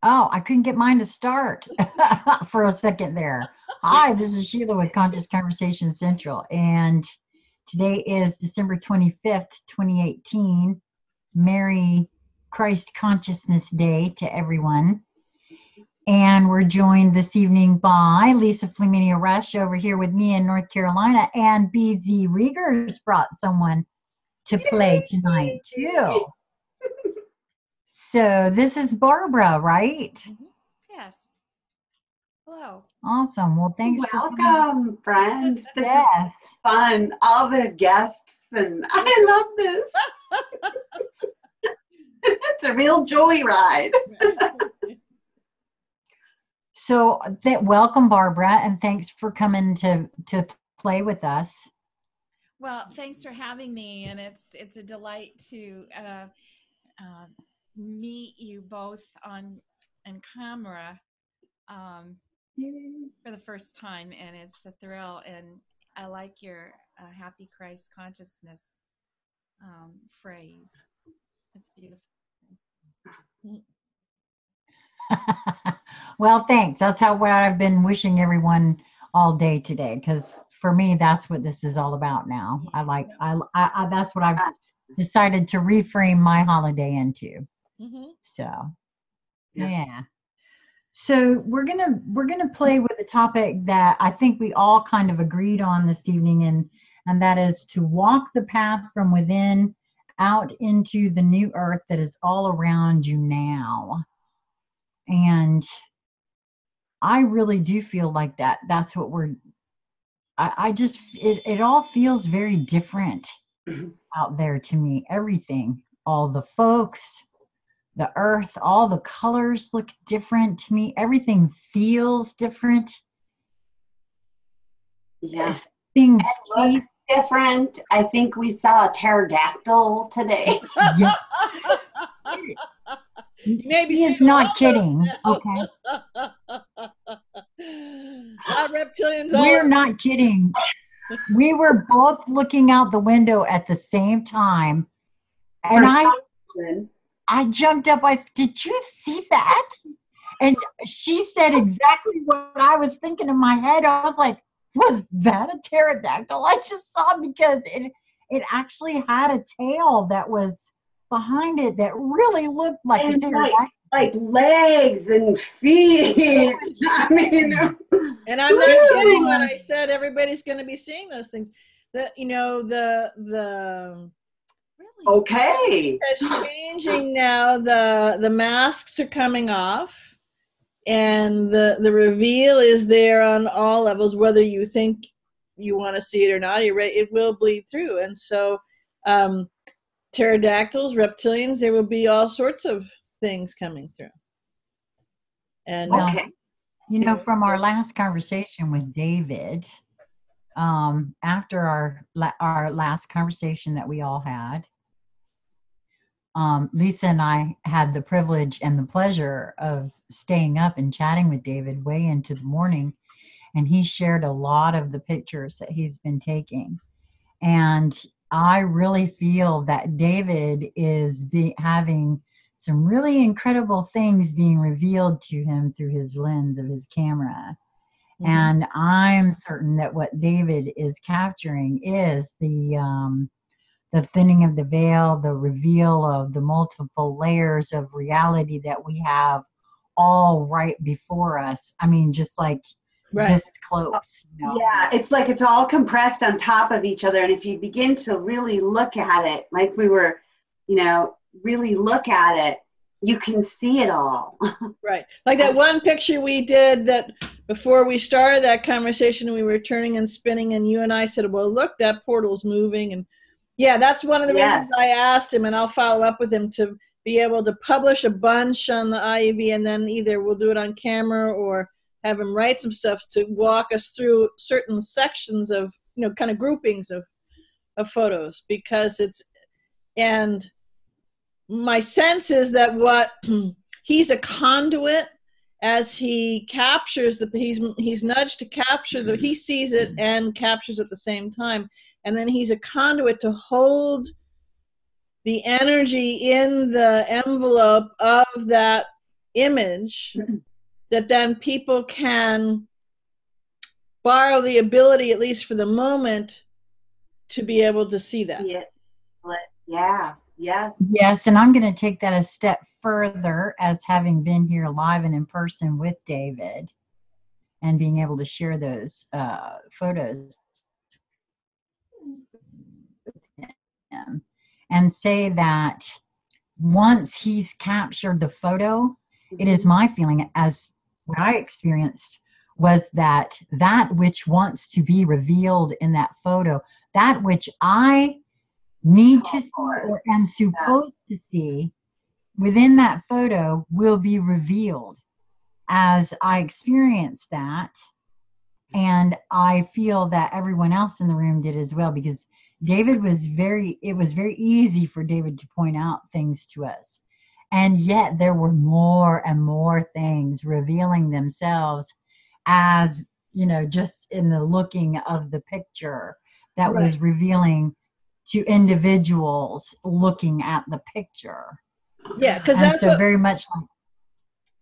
Oh, I couldn't get mine to start for a second there. Hi, this is Sheila with Conscious Conversation Central, and today is December 25th, 2018. Merry Christ Consciousness Day to everyone. And we're joined this evening by Lisa Flaminia Rush over here with me in North Carolina, and BZ Rieger's brought someone to play tonight too. So this is Barbara, right? Yes. Hello. Awesome. Well, thanks Welcome, friend. This Yes. is fun. All the guests, and I love this. It's a real joyride. So welcome, Barbara, and thanks for coming to play with us. Well, thanks for having me, and it's a delight to meet you both on camera for the first time, and it's a thrill. And I like your Happy Christ Consciousness phrase. It's beautiful. Well, thanks. That's what I've been wishing everyone all day today, because for me, that's what this is all about now. I that's what I've decided to reframe my holiday into. So, yeah. So we're gonna play with a topic that I think we all kind of agreed on this evening, and that is to walk the path from within out into the new earth that is all around you now. And I really do feel like that's what it all feels very different out there to me. Everything, all the folks, the earth, all the colors look different to me. Everything feels different. Yeah. Things taste different. I think we saw a pterodactyl today. Yeah. Maybe he is not kidding. Okay. Reptilians. We're not kidding. We were both looking out the window at the same time, and I jumped up. I said, "Did you see that?" And she said exactly what I was thinking in my head. I was like, "Was that a pterodactyl I just saw?" Because it actually had a tail that was behind it that really looked like a pterodactyl. Like legs and feet. I mean, and I'm not kidding when I said everybody's going to be seeing those things. The okay. It's changing now. The masks are coming off, and the reveal is there on all levels. Whether you think you want to see it or not, you're ready. It will bleed through, and so pterodactyls, reptilians, there will be all sorts of things coming through. And from our last conversation with David, after our last conversation that we all had, Lisa and I had the privilege and the pleasure of staying up and chatting with David way into the morning, and he shared a lot of the pictures that he's been taking. And I really feel that David is having some really incredible things being revealed to him through his lens of his camera. Mm-hmm. And I'm certain that what David is capturing is the thinning of the veil, the reveal of the multiple layers of reality that we have all right before us. I mean, just like this close. You know? Yeah, it's like it's all compressed on top of each other. And if you begin to really look at it, like we were, really look at it, you can see it all. Right. Like that one picture we did that before we started that conversation, we were turning and spinning, and you and I said, well, look, that portal's moving. And yeah, that's one of the reasons I asked him, and I'll follow up with him to be able to publish a bunch on the IEV, and then either we'll do it on camera or have him write some stuff to walk us through certain sections of, kind of groupings of photos, because and my sense is that he's a conduit as he captures he's nudged to capture he sees it and captures at the same time. And then he's a conduit to hold the energy in the envelope of that image, that then people can borrow the ability, at least for the moment, to be able to see that. Yeah. Yes. Yes, and I'm going to take that a step further as having been here live and in person with David and being able to share those photos with him, and say that once he's captured the photo, it is my feeling, as what I experienced was that which wants to be revealed in that photo, that which I need to see or am supposed to see within that photo, will be revealed as I experience that. And I feel that everyone else in the room did as well, because it was very easy for David to point out things to us. And yet there were more and more things revealing themselves as, just in the looking of the picture that was revealing to individuals looking at the picture. Yeah, because that's so very much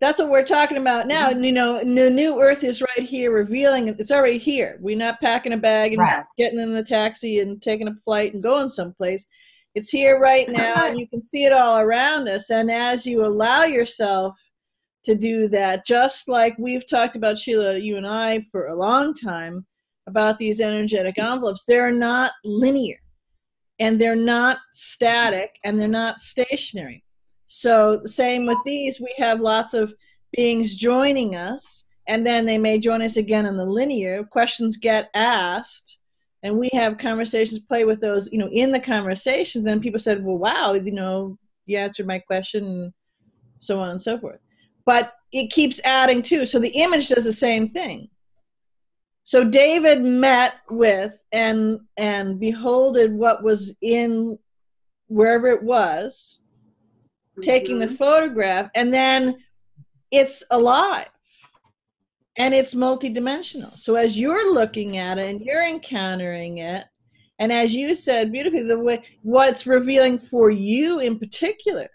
that's what we're talking about now. And, the new earth is right here, revealing it. It's already here. We're not packing a bag and getting in the taxi and taking a flight and going someplace. It's here right now, and you can see it all around us. And as you allow yourself to do that, just like we've talked about, Sheila, you and I, for a long time, about these energetic envelopes, they're not linear, and they're not static, and they're not stationary. So same with these, we have lots of beings joining us, and then they may join us again in the linear. Questions get asked, and we have conversations, play with those, in the conversations. Then people said, well, wow, you answered my question, and so on and so forth. But it keeps adding too. So the image does the same thing. So David met with and beholded what was in wherever it was, taking the photograph, and then it's alive and it's multidimensional. So as you're looking at it and you're encountering it, and as you said beautifully, the way what's revealing for you in particular.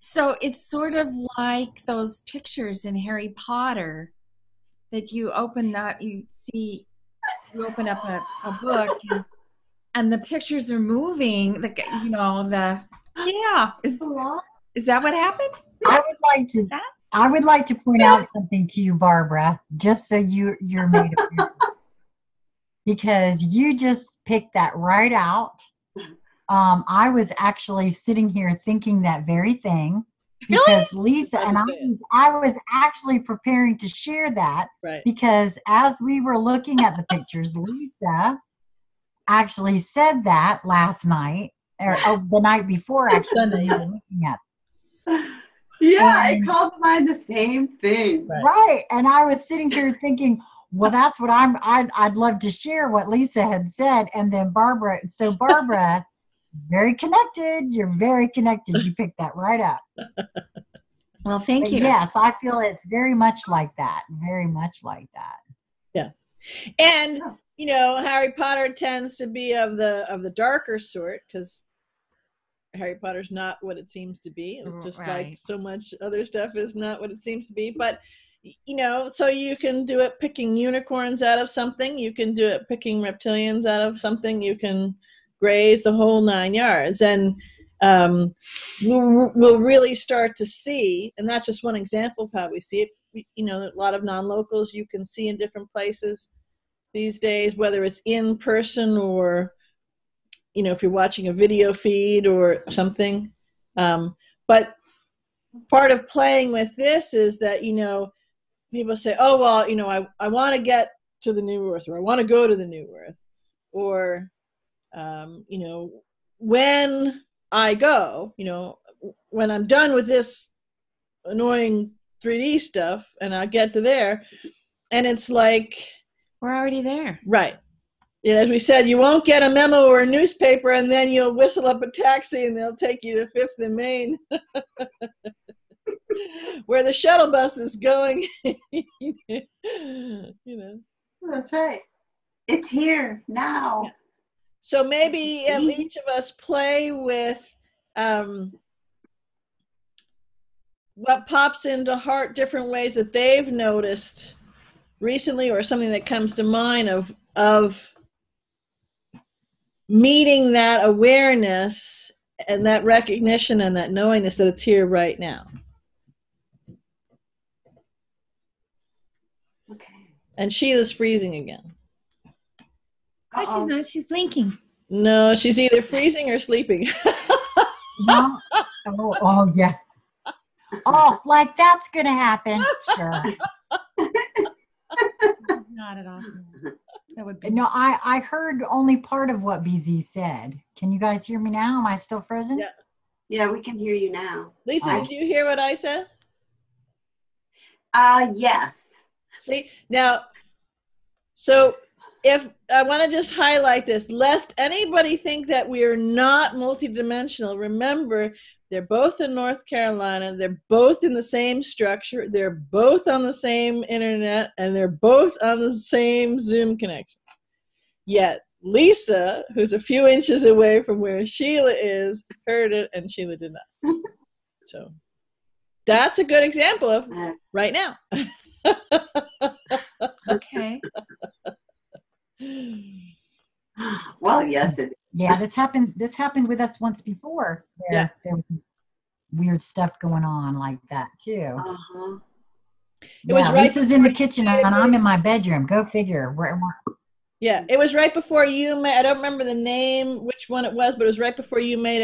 So it's sort of like those pictures in Harry Potter that you open up, you open up a book and the pictures are moving. Is that what happened? I would like to point out something to you, Barbara, just so you're made aware, because you just picked that right out. I was actually sitting here thinking that very thing, because Lisa and I was actually preparing to share that, because as we were looking at the pictures, Lisa actually said that last night, or the night before, actually, when we were looking at it. Yeah, I called to mind the same thing. Right. And I was sitting here thinking, well, that's what I'd love to share what Lisa had said. And then Barbara, very connected. You're very connected. You picked that right up. Well, thank you. Yes, I feel it's very much like that. Very much like that. Yeah. And, Harry Potter tends to be of the darker sort, because Harry Potter's not what it seems to be, just like so much other stuff is not what it seems to be. But, so you can do it picking unicorns out of something. You can do it picking reptilians out of something. You can graze the whole 9 yards. And we'll really start to see, and that's just one example of how we see it. A lot of non-locals you can see in different places these days, whether it's in person or if you're watching a video feed or something. But part of playing with this is that, people say, oh, well, I want to get to the new earth, or I want to go to the new earth. Or, when I go, when I'm done with this annoying 3D stuff and I get to there, and it's like, we're already there. Right. As we said, you won't get a memo or a newspaper, and then you'll whistle up a taxi and they'll take you to 5th and Main, where the shuttle bus is going. That's right. It's here now. So maybe if each of us play with what pops into heart, different ways that they've noticed recently, or something that comes to mind of meeting that awareness and that recognition and that knowingness that it's here right now. Okay. And Sheila's freezing again. No, she's not. She's blinking. No, she's either freezing or sleeping. No. Oh, yeah. Oh, like that's going to happen. Sure. Not at all. That would be. No, I heard only part of what BZ said. Can you guys hear me now? Am I still frozen? Yeah. Yeah, we can hear you now. Lisa, did you hear what I said? Yes. See, now, so if I want to just highlight this, lest anybody think that we are not multidimensional, remember, they're both in North Carolina, they're both in the same structure, they're both on the same internet, and they're both on the same Zoom connection. Yet Lisa, who's a few inches away from where Sheila is, heard it, and Sheila did not. So that's a good example of right now. Okay. Well, yes, it. Yeah, this happened with us once before. There was weird stuff going on like that too. Uh-huh. It was right Lisa's in the kitchen and I'm in my bedroom. Go figure. Yeah, it was right before you made, I don't remember the name, which one it was, but it was right before you made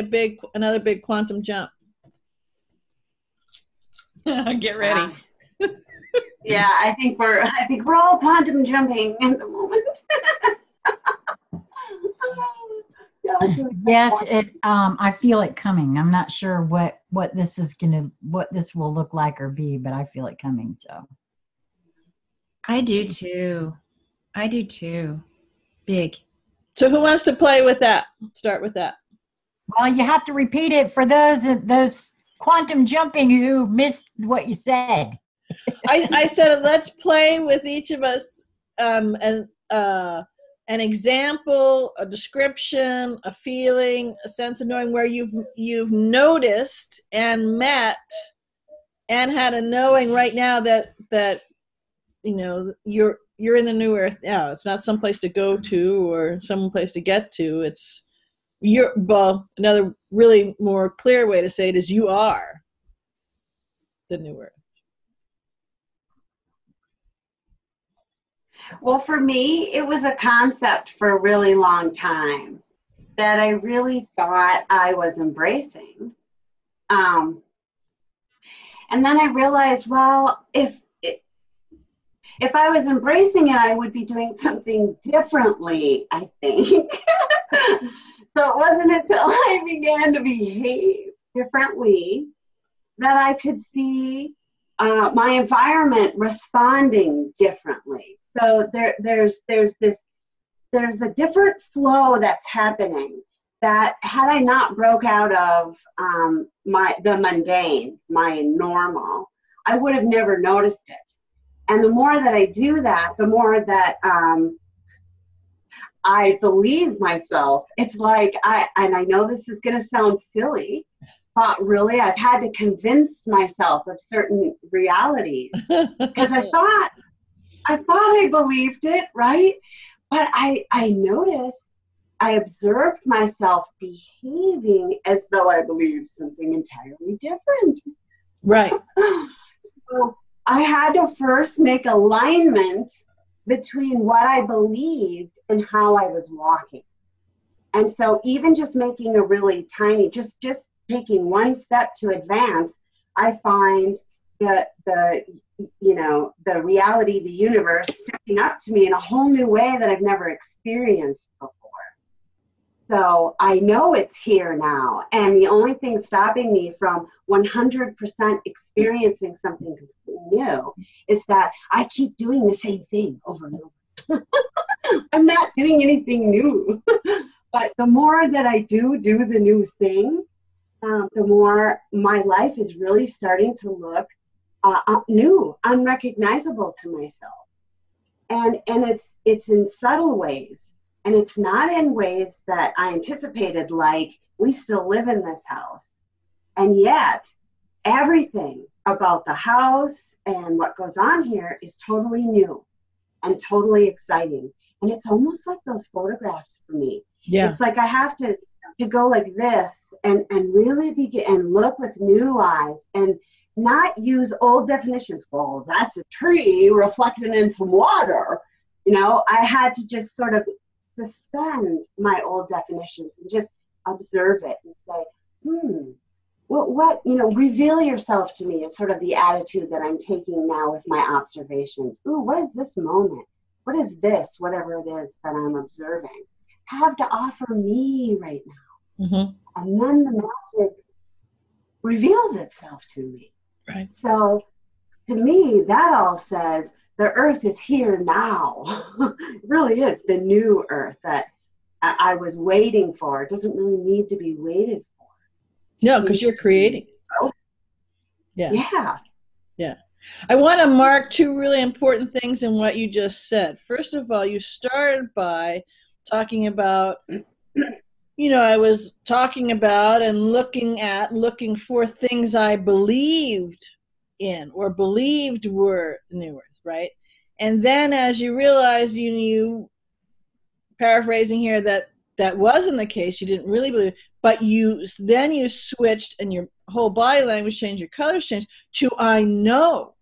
another big quantum jump. Get ready. Yeah, I think we're all quantum jumping at the moment. Yes, I feel it coming. I'm not sure what this will look like or be, but I feel it coming. So I do too. Big. So who wants to play with that? Start with that. Well, you have to repeat it for those quantum jumping who missed what you said. I said, let's play with each of us an example, a description, a feeling, a sense of knowing where you've noticed and met and had a knowing right now that you know you're in the new earth now. It's not some place to go to or some place to get to. It's another really more clear way to say it is you are the new earth. Well, for me, it was a concept for a really long time that I really thought I was embracing. And then I realized, well, if I was embracing it, I would be doing something differently, I think. So it wasn't until I began to behave differently that I could see my environment responding differently. So there's a different flow that's happening that had I not broke out of the mundane, my normal, I would have never noticed it. And the more that I do that, the more that I believe myself. It's like and I know this is going to sound silly, but really I've had to convince myself of certain realities because I thought I believed it, right? But I noticed, I observed myself behaving as though I believed something entirely different. Right. So I had to first make alignment between what I believed and how I was walking. And so even just making a really tiny, just taking one step to advance, I find the reality, the universe stepping up to me in a whole new way that I've never experienced before. So I know it's here now. And the only thing stopping me from 100% experiencing something completely new is that I keep doing the same thing over and over. I'm not doing anything new. But the more that I do the new thing, the more my life is really starting to look new, unrecognizable to myself. And it's in subtle ways. And it's not in ways that I anticipated, like we still live in this house. And yet, everything about the house and what goes on here is totally new and totally exciting. And it's almost like those photographs for me. Yeah. It's like I have to go like this and really begin and look with new eyes and not use old definitions. Well, that's a tree reflecting in some water. You know, I had to just sort of suspend my old definitions and just observe it and say, what, you know, reveal yourself to me is sort of the attitude that I'm taking now with my observations. Ooh, what is this moment? What is this, whatever it is that I'm observing, have to offer me right now? Mm-hmm. And then the magic reveals itself to me. Right. So to me, that all says the earth is here now. It really is the new earth that I was waiting for. It doesn't really need to be waited for. No, because you're creating. Yeah. I want to mark two really important things in what you just said. First of all, you started by talking about, you know, I was talking about and looking for things I believed in or believed were the new earth, right? And then as you realized, you paraphrasing here, that wasn't the case, you didn't really believe, but you switched and your whole body language changed, your colors changed to I know.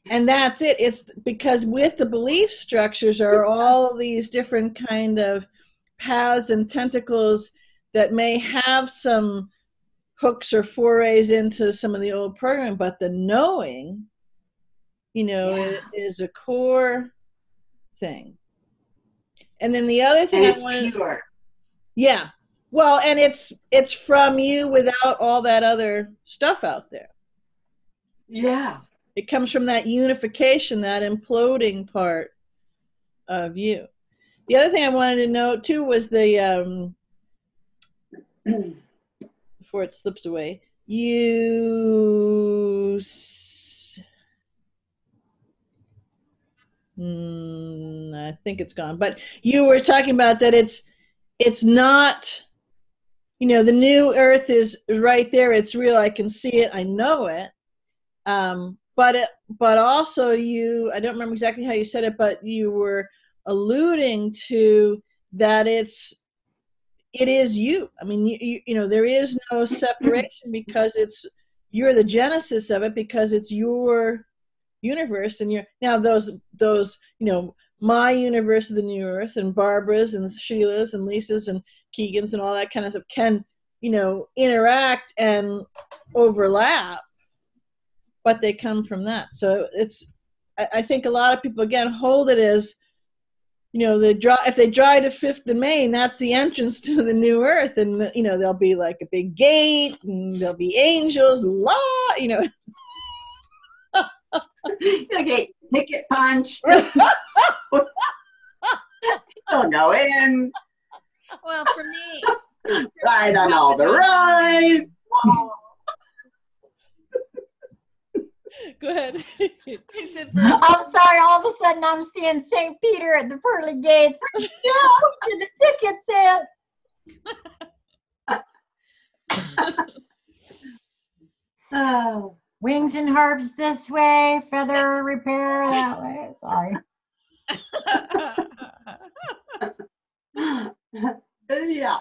And that's it. It's because with the belief structures are all these different kind of paths and tentacles that may have some hooks or forays into some of the old programming, but the knowing, you know, is a core thing. And then the other thing and it's pure. Yeah. Well, and it's from you without all that other stuff out there. Yeah. It comes from that unification, that imploding part of you. The other thing I wanted to note too was the before it slips away, I think it's gone, but you were talking about that it's not, you know, the new earth is right there, it's real, I can see it, I know it, but also I don't remember exactly how you said it, but you were alluding to that it is you. I mean, you know, there is no separation because you're the genesis of it, because it's your universe, and now those you know, my universe of the new earth and Barbara's and Sheila's and Lisa's and Keegan's and all that kind of stuff can, you know, interact and overlap, but they come from that. So I think a lot of people again hold it as, you know, if they drive to Fifth and Main, that's the entrance to the new earth, and you know, there'll be like a big gate and there'll be angels, you know. Okay, ticket punch. Don't go in. Well, for me, Ride on all the rides. Go ahead. I'm sorry, all of a sudden I'm seeing St. Peter at the pearly gates. Yeah, the ticket sale. Oh. Wings and herbs this way, feather repair that way. Sorry. Yeah.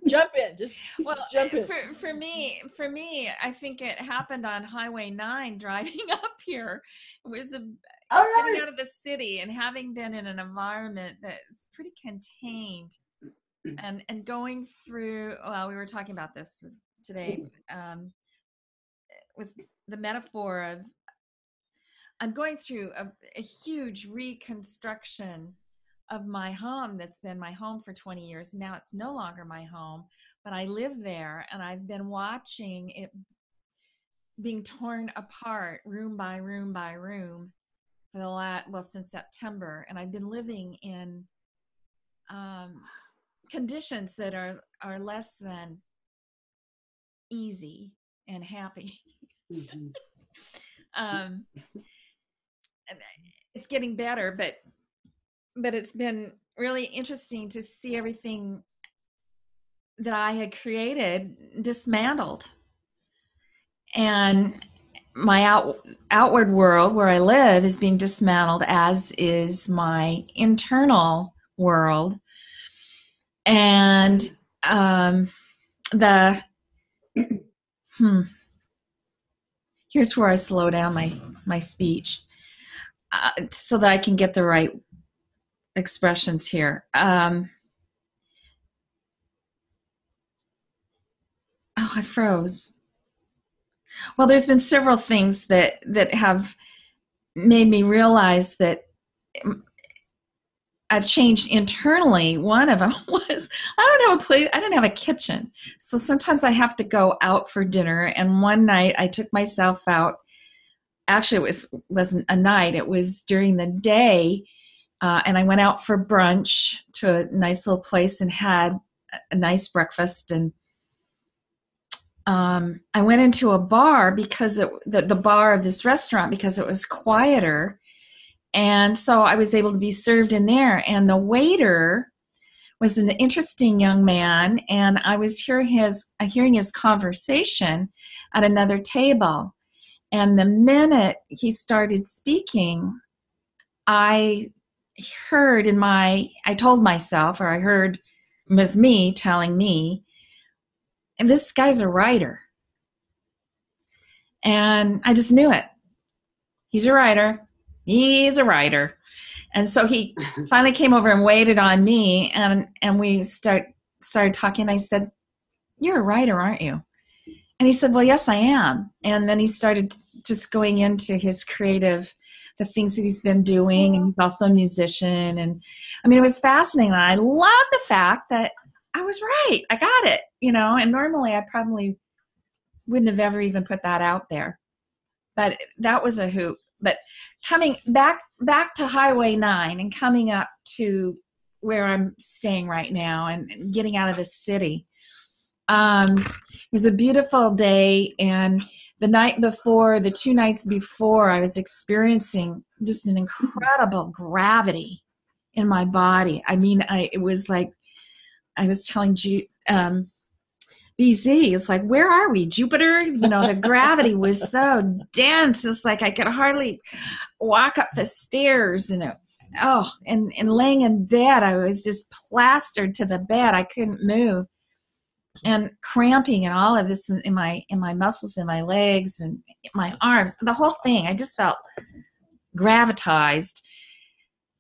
Jump in. Just jump in. For me, I think it happened on Highway 9 driving up here. It was getting out of the city and having been in an environment that's pretty contained and going through, well, we were talking about this today, with the metaphor of I'm going through a huge reconstruction of my home that's been my home for 20 years. Now it's no longer my home, but I live there, and I've been watching it being torn apart room by room by room for since September. And I've been living in conditions that are less than easy and happy. Mm-hmm. It's getting better, but but it's been really interesting to see everything that I had created dismantled. And my outward world where I live is being dismantled, as is my internal world. And here's where I slow down my speech so that I can get the right expressions here. I froze. Well, there's been several things that have made me realize that I've changed internally. One of them was I don't have a place. I don't have a kitchen, so sometimes I have to go out for dinner. And one night I took myself out. Actually, it wasn't a night. It was during the day, and I went out for brunch to a nice little place and had a nice breakfast. And I went into a bar because the bar of this restaurant, because it was quieter. And so I was able to be served in there. And the waiter was an interesting young man. And I was hearing his conversation at another table. And the minute he started speaking, I heard I told myself, or I heard, it was me telling me, and this guy's a writer. And I just knew it. He's a writer. He's a writer. And so he finally came over and waited on me, and we started talking. I said, "You're a writer, aren't you?" And he said, "Well, yes, I am." And then he started just going into his the things that he's been doing. And he's also a musician. And I mean, it was fascinating. And I love the fact that I was right. I got it, and normally I probably wouldn't have ever even put that out there. But that was a hoot. But coming back to Highway 9 and coming up to where I'm staying right now and getting out of the city, it was a beautiful day. And the 2 nights before, I was experiencing just an incredible gravity in my body. I mean, it was like I was telling BZ, it's like, where are we? Jupiter? The gravity was so dense. It's like I could hardly walk up the stairs. And laying in bed, I was just plastered to the bed. I couldn't move, and cramping and all of this in my muscles, in my legs and my arms, the whole thing. I just felt gravitized.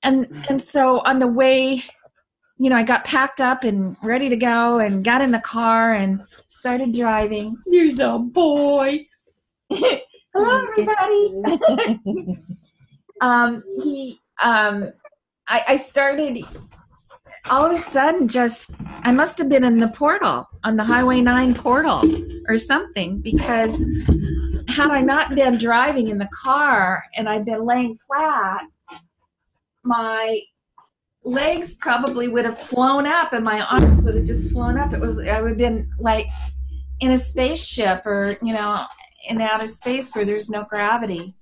And so on the way, I got packed up and ready to go and got in the car and started driving. There's a boy. Hello, everybody. I started all of a sudden I must have been in the portal, on the Highway 9 portal or something, because had I not been driving in the car and I'd been laying flat, my legs probably would have flown up and my arms would have just flown up. I would have been like in a spaceship, or in outer space where there's no gravity.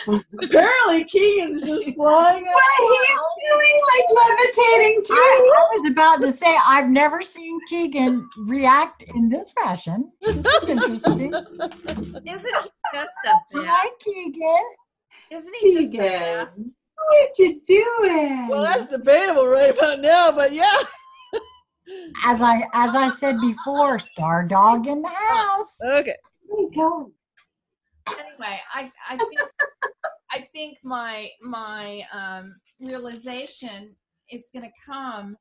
Apparently Keegan's just flying out. What he's doing, like levitating too. I was about to say, I've never seen Keegan react in this fashion. This is interesting. Isn't he just the best? Hi, Keegan. Isn't he just the best? What you doing? Well, that's debatable right about now, but yeah. As I said before, star dog in the house. Okay. There you go. Anyway, I think my realization is going to come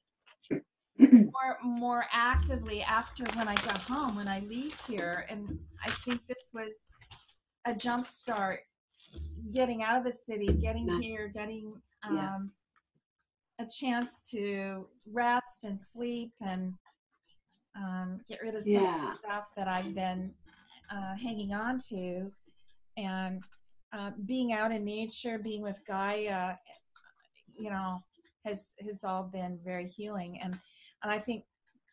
more actively after when I go home, when I leave here. And I think this was a jump start, getting out of the city, getting here, getting a chance to rest and sleep and get rid of some of the stuff that I've been hanging on to. And being out in nature, being with Gaia, has all been very healing. And I think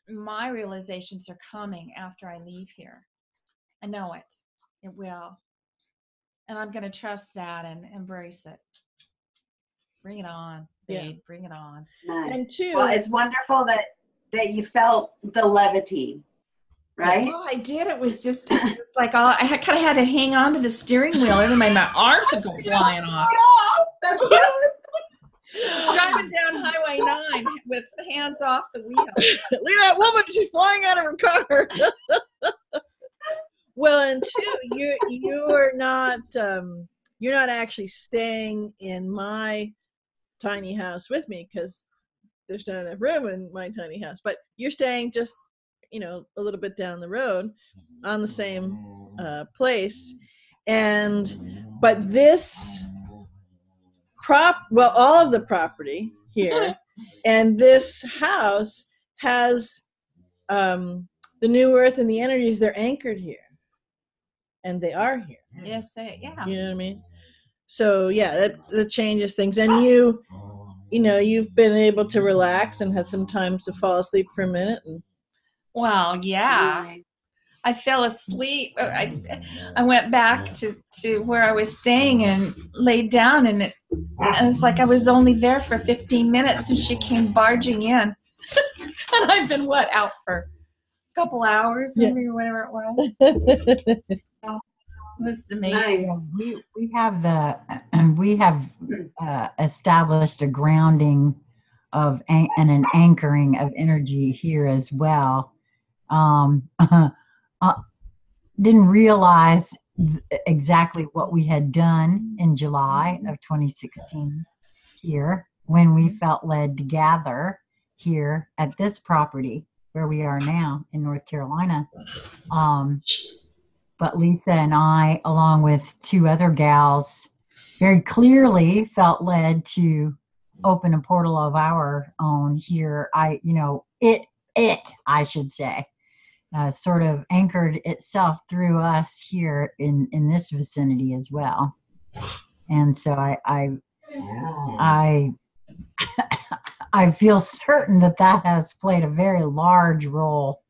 my realizations are coming after I leave here. I know it. It will. And I'm going to trust that and embrace it. Bring it on, babe. Bring it on. Nice. And two, well, it's wonderful that you felt the levity, right? Oh, I did. It was like I kind of had to hang on to the steering wheel. Otherwise, my arms would go flying off. That's good. Driving down Highway 9 with hands off the wheel. Look at that woman, she's flying out of her car. Well, and two, you're not actually staying in my tiny house with me because there's not enough room in my tiny house, but you're staying just, a little bit down the road on the same place. But this all of the property here and this house has the new earth and the energies, they're anchored here. And they are here. Yes, yeah. You know what I mean? So yeah, that changes things. And you've been able to relax and had some time to fall asleep for a minute. Well, yeah. I fell asleep. I went back to where I was staying and laid down, and it was like I was only there for 15 minutes, and she came barging in. And I've been out for a couple hours, maybe, or whatever it was. It was amazing. We have established a grounding of and an anchoring of energy here as well. Didn't realize exactly what we had done in July of 2016 here when we felt led to gather here at this property where we are now in North Carolina. But Lisa and I, along with two other gals, very clearly felt led to open a portal of our own here. I should say, sort of anchored itself through us here in this vicinity as well. And so I feel certain that has played a very large role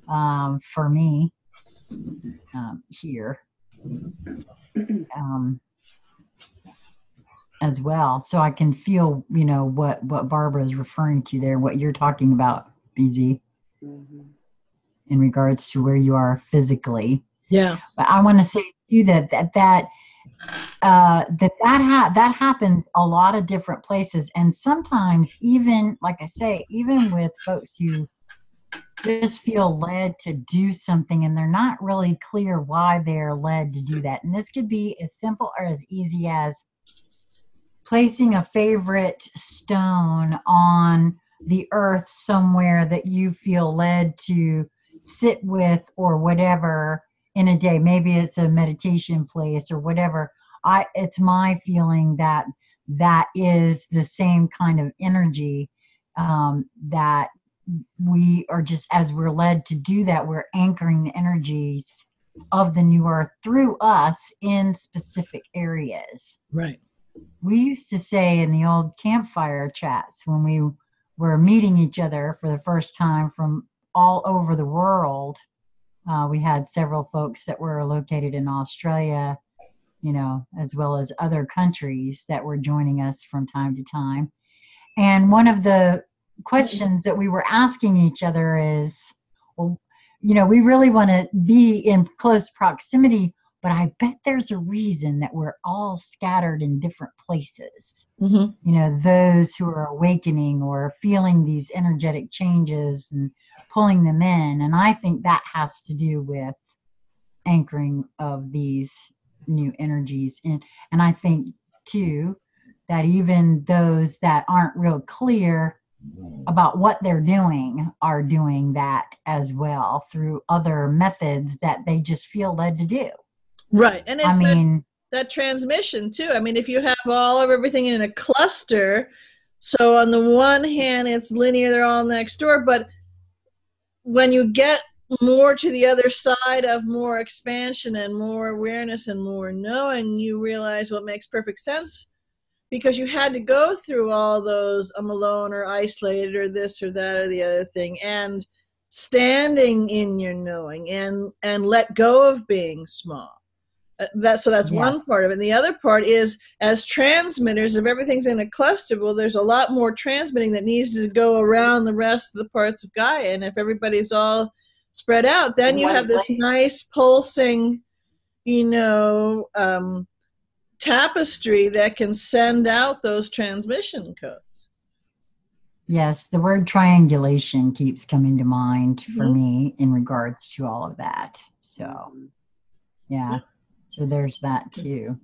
for me. Here as well, so I can feel what Barbara is referring to there, what you're talking about, BZ, in regards to where you are physically. Yeah, but I want to say to you that happens a lot of different places, and sometimes even, like I say, even with folks who just feel led to do something and they're not really clear why they're led to do that. And this could be as simple or as easy as placing a favorite stone on the earth somewhere that you feel led to sit with or whatever in a day. Maybe it's a meditation place or whatever. It's my feeling that is the same kind of energy that we are, just as we're led to do that, we're anchoring the energies of the new earth through us in specific areas. Right. We used to say in the old campfire chats when we were meeting each other for the first time from all over the world, we had several folks that were located in Australia, as well as other countries that were joining us from time to time. And one of the questions that we were asking each other is, well, we really want to be in close proximity, but I bet there's a reason that we're all scattered in different places. Those who are awakening or feeling these energetic changes and pulling them in. And I think that has to do with anchoring of these new energies. And I think too that even those that aren't real clear about what they're doing are doing that as well through other methods that they just feel led to do. Right. And it's that transmission too. I mean, if you have all of everything in a cluster, so on the one hand, it's linear, they're all next door, but when you get more to the other side of more expansion and more awareness and more knowing, you realize what makes perfect sense. Because you had to go through all those, I'm alone or isolated or this or that or the other thing, and standing in your knowing and let go of being small. That's one Yes. part of it. And the other part is, as transmitters, if everything's in a cluster, well, there's a lot more transmitting that needs to go around the rest of the parts of Gaia. And if everybody's all spread out, then you have this nice pulsing, tapestry that can send out those transmission codes. Yes, the word triangulation keeps coming to mind for Mhm. me in regards to all of that. So, yeah. So there's that too.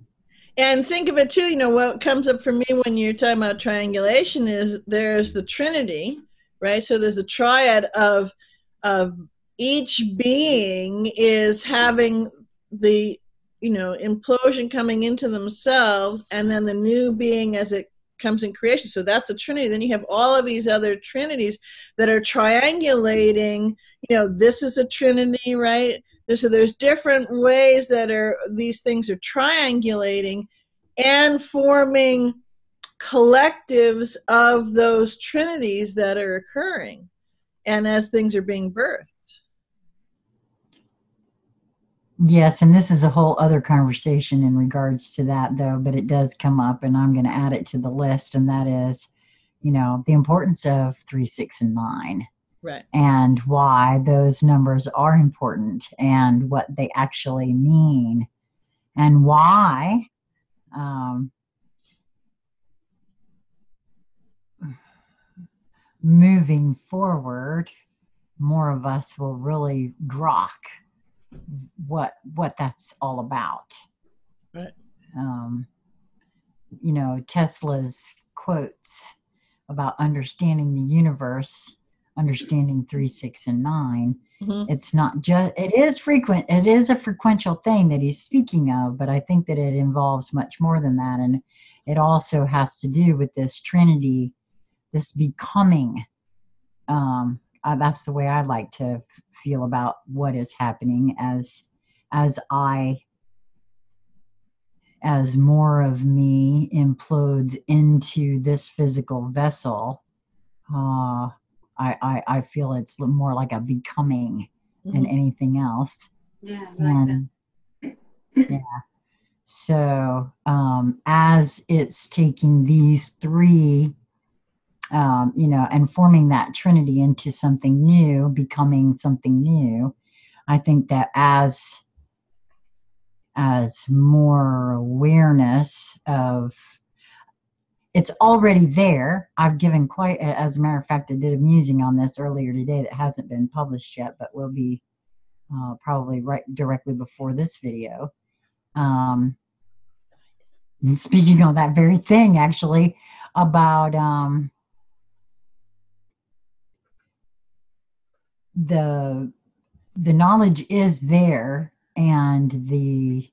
And think of it too, what comes up for me when you're talking about triangulation is there's the Trinity, right? So there's a triad of each being is having the, implosion coming into themselves, and then the new being as it comes in creation. So that's a Trinity. Then you have all of these other Trinities that are triangulating, this is a Trinity, right? So there's different ways that these things are triangulating and forming collectives of those Trinities that are occurring, and as things are being birthed. Yes, and this is a whole other conversation in regards to that, though, but it does come up, and I'm going to add it to the list, and that is, the importance of 3, 6, and 9. Right. And why those numbers are important and what they actually mean, and why moving forward, more of us will really grok what that's all about. Right. Tesla's quotes about understanding the universe, understanding 3, 6, and 9. Mm-hmm. It's not just, it is a frequential thing that he's speaking of, but I think that it involves much more than that. And it also has to do with this Trinity, this becoming. That's the way I like to feel about what is happening as more of me implodes into this physical vessel. I feel it's more like a becoming than anything else. Yeah, I like that. Yeah. So as it's taking these three, and forming that Trinity into something new, becoming something new, I think that as more awareness of, it's already there. I've given quite, as a matter of fact, I did a musing on this earlier today that hasn't been published yet, but will be probably right directly before this video. And speaking on that very thing, actually, about the knowledge is there, and the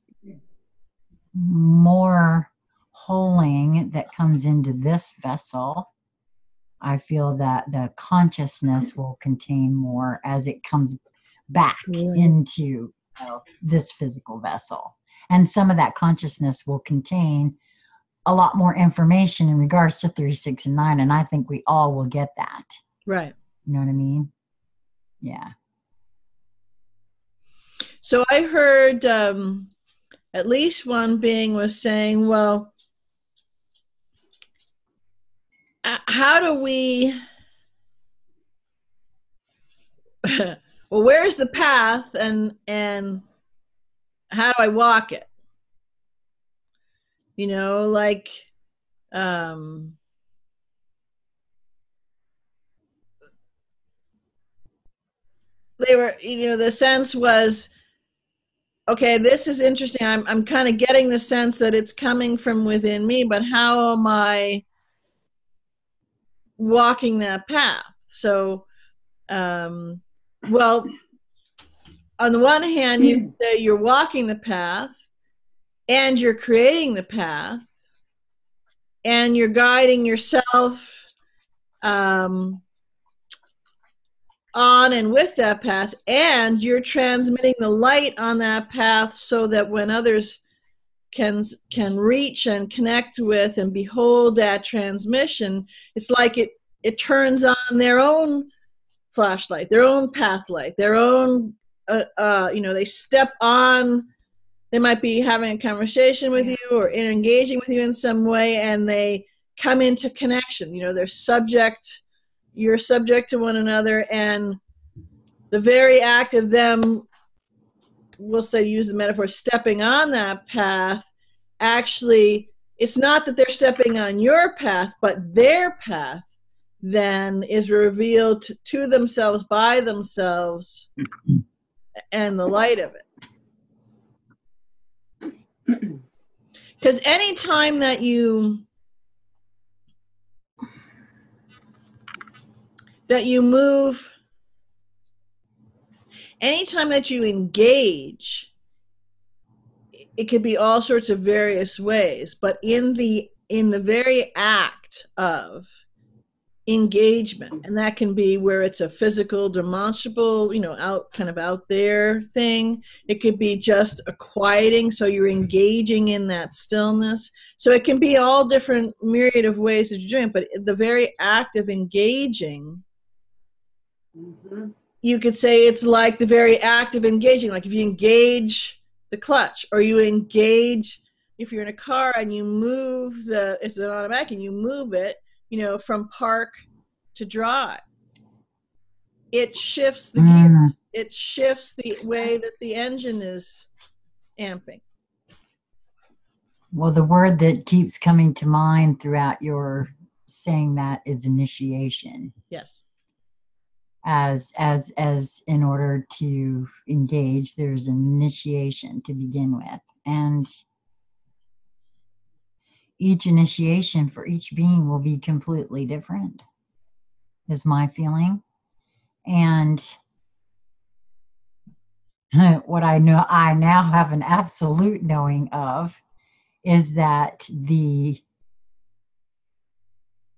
more holing that comes into this vessel, I feel that the consciousness will contain more as it comes back into this physical vessel. And some of that consciousness will contain a lot more information in regards to 3, 6, and 9. And I think we all will get that. Right. You know what I mean? Yeah. So I heard at least one being was saying, well, how do we, well, where's the path and how do I walk it? Like, they were, the sense was, okay, this is interesting. I'm kind of getting the sense that it's coming from within me, but how am I walking that path? So, well, on the one hand, you say you're walking the path, and you're creating the path, and you're guiding yourself on and with that path, and you're transmitting the light on that path so that when others can reach and connect with and behold that transmission, it's like it turns on their own flashlight, their own path light, their own they step on They might be having a conversation with you or engaging with you in some way, and they come into connection. You know, you're subject to one another, and the very act of them, we'll say, use the metaphor, stepping on that path, actually, it's not that they're stepping on your path, but their path then is revealed to themselves by themselves and the light of it. Because anytime that you move, anytime that you engage, it could be all sorts of various ways, but in the very act of engagement, and that can be where it's a physical, demonstrable, you know, out there thing. It could be just a quieting, so you're engaging in that stillness. So it can be all different myriad of ways that you're doing it, but the very act of engaging, you could say it's like the very act of engaging. Like if you engage the clutch, or you engage, if you're in a car and you move it's an automatic and you move it, you know, from park to drive. It shifts the gears. It shifts the way that the engine is amping. Well, the word that keeps coming to mind throughout your saying that is initiation. Yes. As in order to engage, there's an initiation to begin with. And each initiation for each being will be completely different, is my feeling. And what I now have an absolute knowing of is that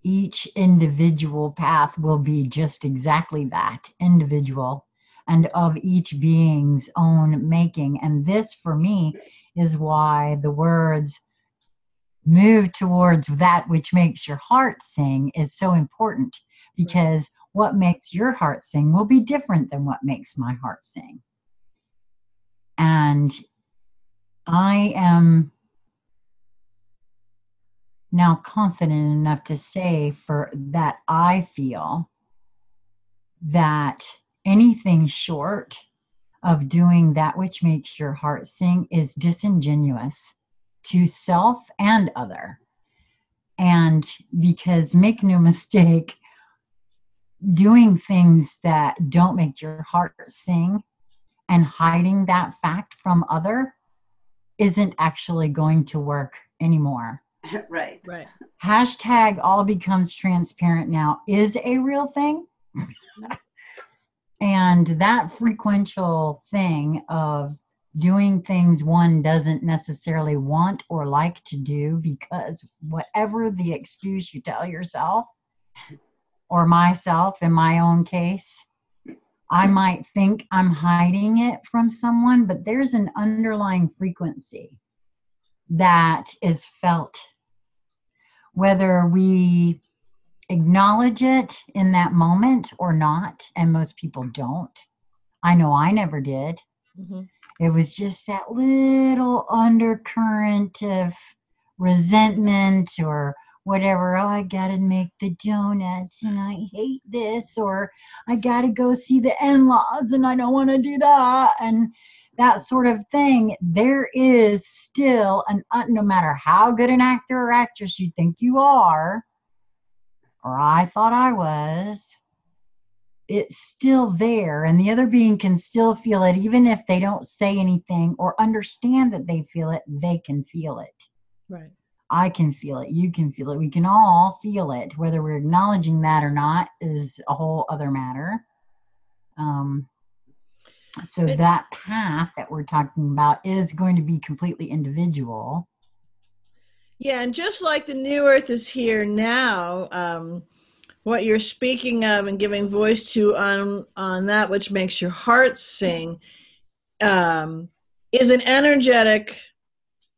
each individual path will be just exactly that, individual, and of each being's own making. And this, for me, is why the words "move towards that which makes your heart sing" is so important, because what makes your heart sing will be different than what makes my heart sing. And I am now confident enough to say that I feel that anything short of doing that which makes your heart sing is disingenuous to self and other. And because, make no mistake, doing things that don't make your heart sing and hiding that fact from other isn't actually going to work anymore. Right. Hashtag all becomes transparent now is a real thing. And that frequential thing of doing things one doesn't necessarily want or like to do, because whatever the excuse you tell yourself, or myself in my own case, I might think I'm hiding it from someone, but there's an underlying frequency that is felt, whether we acknowledge it in that moment or not. And most people don't. I know I never did. It was just that little undercurrent of resentment or whatever. Oh, I gotta make the donuts and I hate this, or I gotta go see the in-laws and I don't want to do that, and that sort of thing. There is still no matter how good an actor or actress you think you are, or I thought I was, it's still there, and the other being can still feel it, even if they don't say anything or understand that they feel it. They can feel it. Right. I can feel it. You can feel it. We can all feel it. Whether we're acknowledging that or not is a whole other matter. So that path that we're talking about is going to be completely individual. Yeah, and just like the new earth is here now, what you're speaking of and giving voice to on that which makes your heart sing is an energetic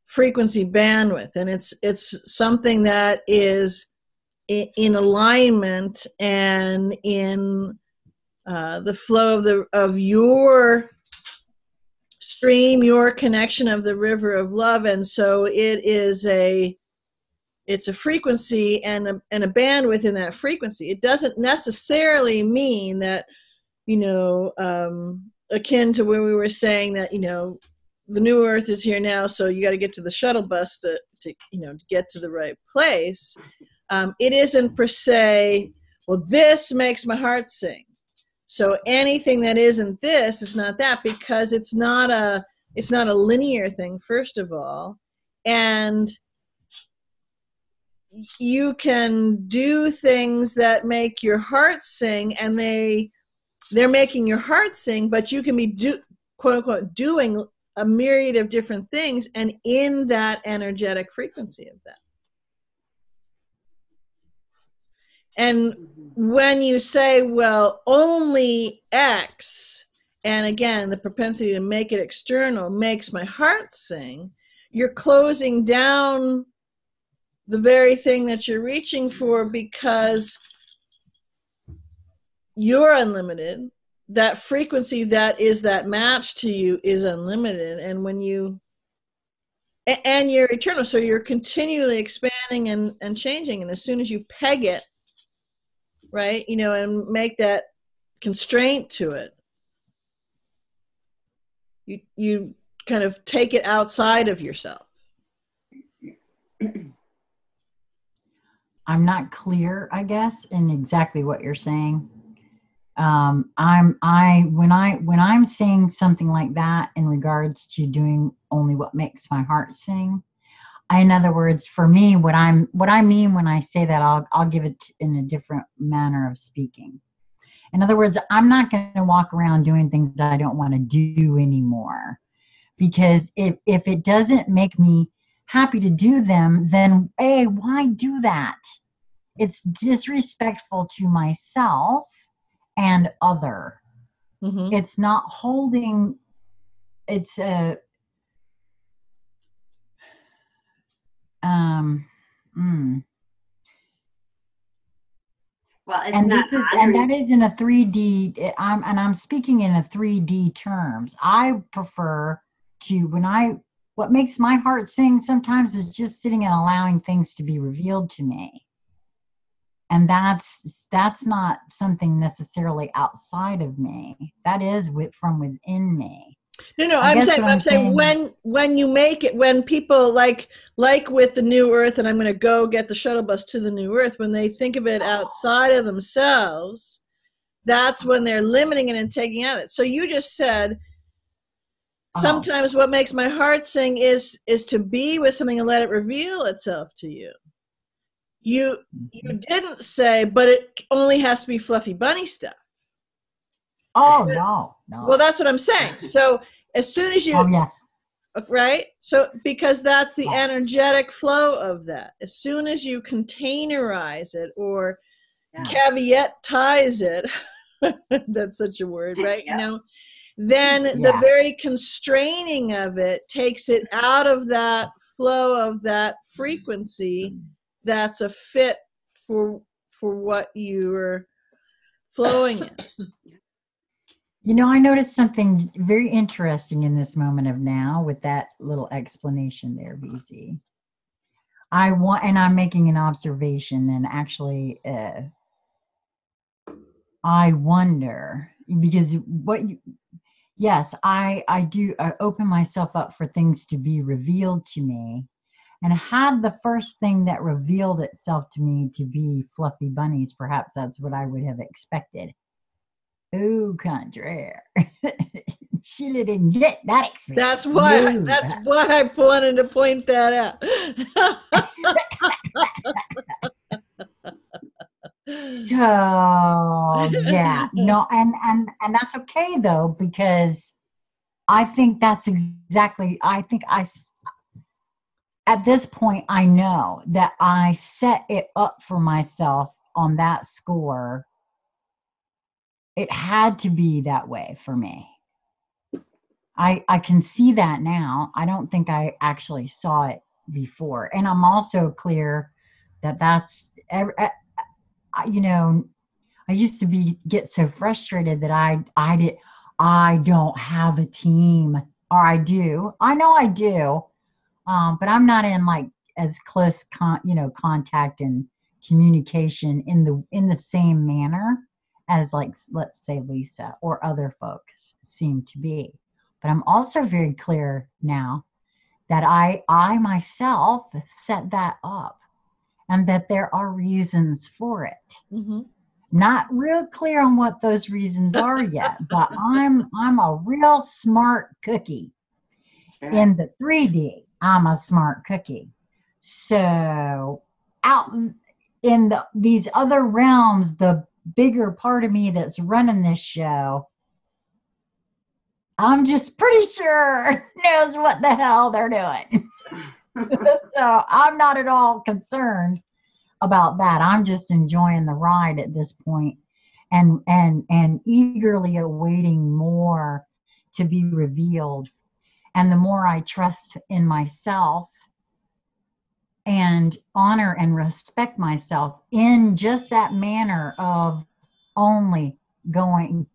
frequency bandwidth, and it's something that is in alignment and in the flow of your stream, your connection of the river of love. And so it's a frequency and a bandwidth in that frequency. It doesn't necessarily mean that, akin to when we were saying that, the new earth is here now, so you got to get to the shuttle bus to get to the right place. It isn't per se, well, this makes my heart sing. So anything that isn't this is not that, because it's not a linear thing, first of all. And you can do things that make your heart sing, and they're making your heart sing, but you can be quote unquote doing a myriad of different things and in that energetic frequency of that. And when you say, well, only X, and again, the propensity to make it external makes my heart sing, you're closing down the very thing that you're reaching for, because you're unlimited. That frequency that is that match to you is unlimited. And and you're eternal. So you're continually expanding and changing. And as soon as you peg it, right, and make that constraint to it, you kind of take it outside of yourself. I'm not clear, I guess, in exactly what you're saying. When I'm saying something like that in regards to doing only what makes my heart sing, in other words, for me, what I mean when I say that, I'll give it in a different manner of speaking. In other words, I'm not going to walk around doing things I don't want to do anymore, because if it doesn't make me happy to do them, then why do that? It's disrespectful to myself and other. Mm-hmm. It's not holding. It's a. Well, it's and not that is in a 3D. I'm speaking in a 3D terms. I prefer to what makes my heart sing sometimes is just sitting and allowing things to be revealed to me. And that's not something necessarily outside of me. That is from within me. No, I'm saying when you make it, when people like with the new earth, and I'm going to go get the shuttle bus to the new earth, when they think of it outside of themselves, that's when they're limiting it and taking out it. So you just said, sometimes what makes my heart sing is to be with something and let it reveal itself to you. You didn't say, but it only has to be fluffy bunny stuff. Oh, no. Well, that's what I'm saying. So as soon as you, right? So because that's the energetic flow of that. As soon as you containerize it or caveatize it, that's such a word, right? Yeah. Then the very constraining of it takes it out of that flow of that frequency that's a fit for what you're flowing in. I noticed something very interesting in this moment of now with that little explanation there, BZ. And I'm making an observation, and actually, I wonder, because I do open myself up for things to be revealed to me. And had the first thing that revealed itself to me to be fluffy bunnies, perhaps that's what I would have expected. Oh, contraire. Sheila didn't get that experience. That's why I wanted to point that out. So no, and that's okay though, because I think that's exactly. At this point, I know that I set it up for myself on that score. It had to be that way for me. I can see that now. I don't think I actually saw it before. And I'm also clear that that's, I used to get so frustrated that I don't have a team. or I do. I know I do, but I'm not in like as close, contact and communication in the same manner as, like, let's say Lisa or other folks seem to be. But I'm also very clear now that I myself set that up, and that there are reasons for it. Mm-hmm. Not real clear on what those reasons are yet, but I'm a real smart cookie. In the 3D, I'm a smart cookie. So out in these other realms, the bigger part of me that's running this show, I'm just pretty sure knows what the hell they're doing. So I'm not at all concerned about that. I'm just enjoying the ride at this point, and eagerly awaiting more to be revealed. And the more I trust in myself and honor and respect myself in just that manner of only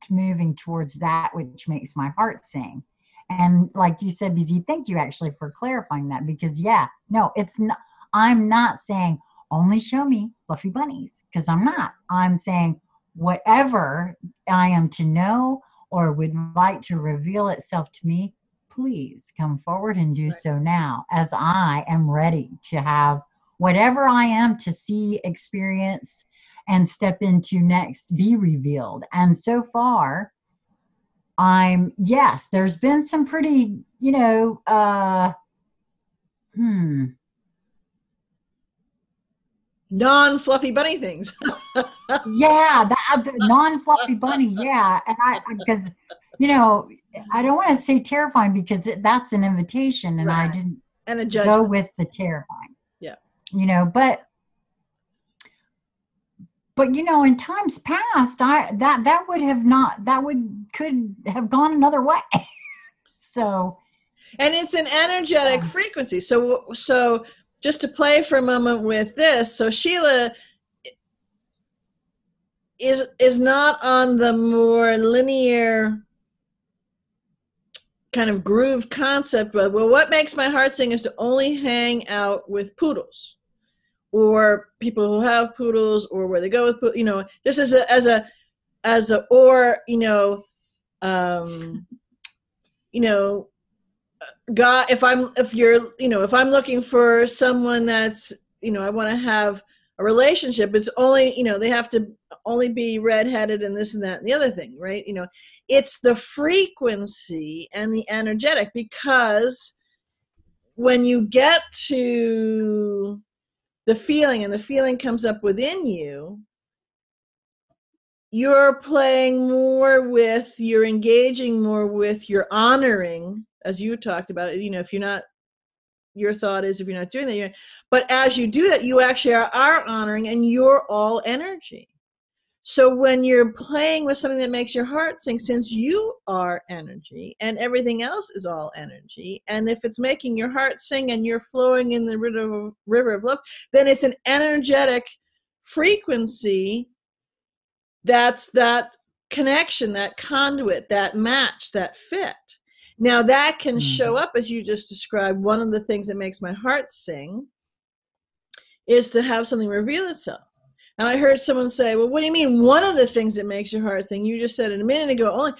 moving towards that which makes my heart sing. And like you said, BZ, thank you actually for clarifying that, because it's not, I'm not saying only show me fluffy bunnies, because I'm not. I'm saying whatever I am to know or would like to reveal itself to me, please come forward and do so now, as I am ready to have whatever I am to see, experience, and step into next be revealed. And so far, there's been some pretty, non-fluffy bunny things. Yeah, the non-fluffy bunny. Yeah, and because I don't want to say terrifying, because that's an invitation, and right. I didn't and a judgment. go with the terrifying. Yeah, but in times past, could have gone another way. So, and it's an energetic frequency. So just to play for a moment with this, so Sheila is not on the more linear kind of grooved concept, but what makes my heart sing is to only hang out with poodles, or people who have poodles, or where they go with poodles, just as a or God, if I'm looking for someone that's, I want to have a relationship, it's only, they have to only be redheaded and this and that and the other thing, right? It's the frequency and the energetic, because when you get to the feeling and the feeling comes up within you, you're playing more with, you're engaging more with, you're honoring, as you talked about, if you're not, your thought is if you're not doing that, but as you do that, you actually are honoring, and you're all energy. So when you're playing with something that makes your heart sing, since you are energy and everything else is all energy, and if it's making your heart sing and you're flowing in the river of love, then it's an energetic frequency. That's that connection, that conduit, that match, that fit. Now that can show up, as you just described. One of the things that makes my heart sing is to have something reveal itself. And I heard someone say, well, what do you mean one of the things that makes your heart sing? You just said it a minute ago only,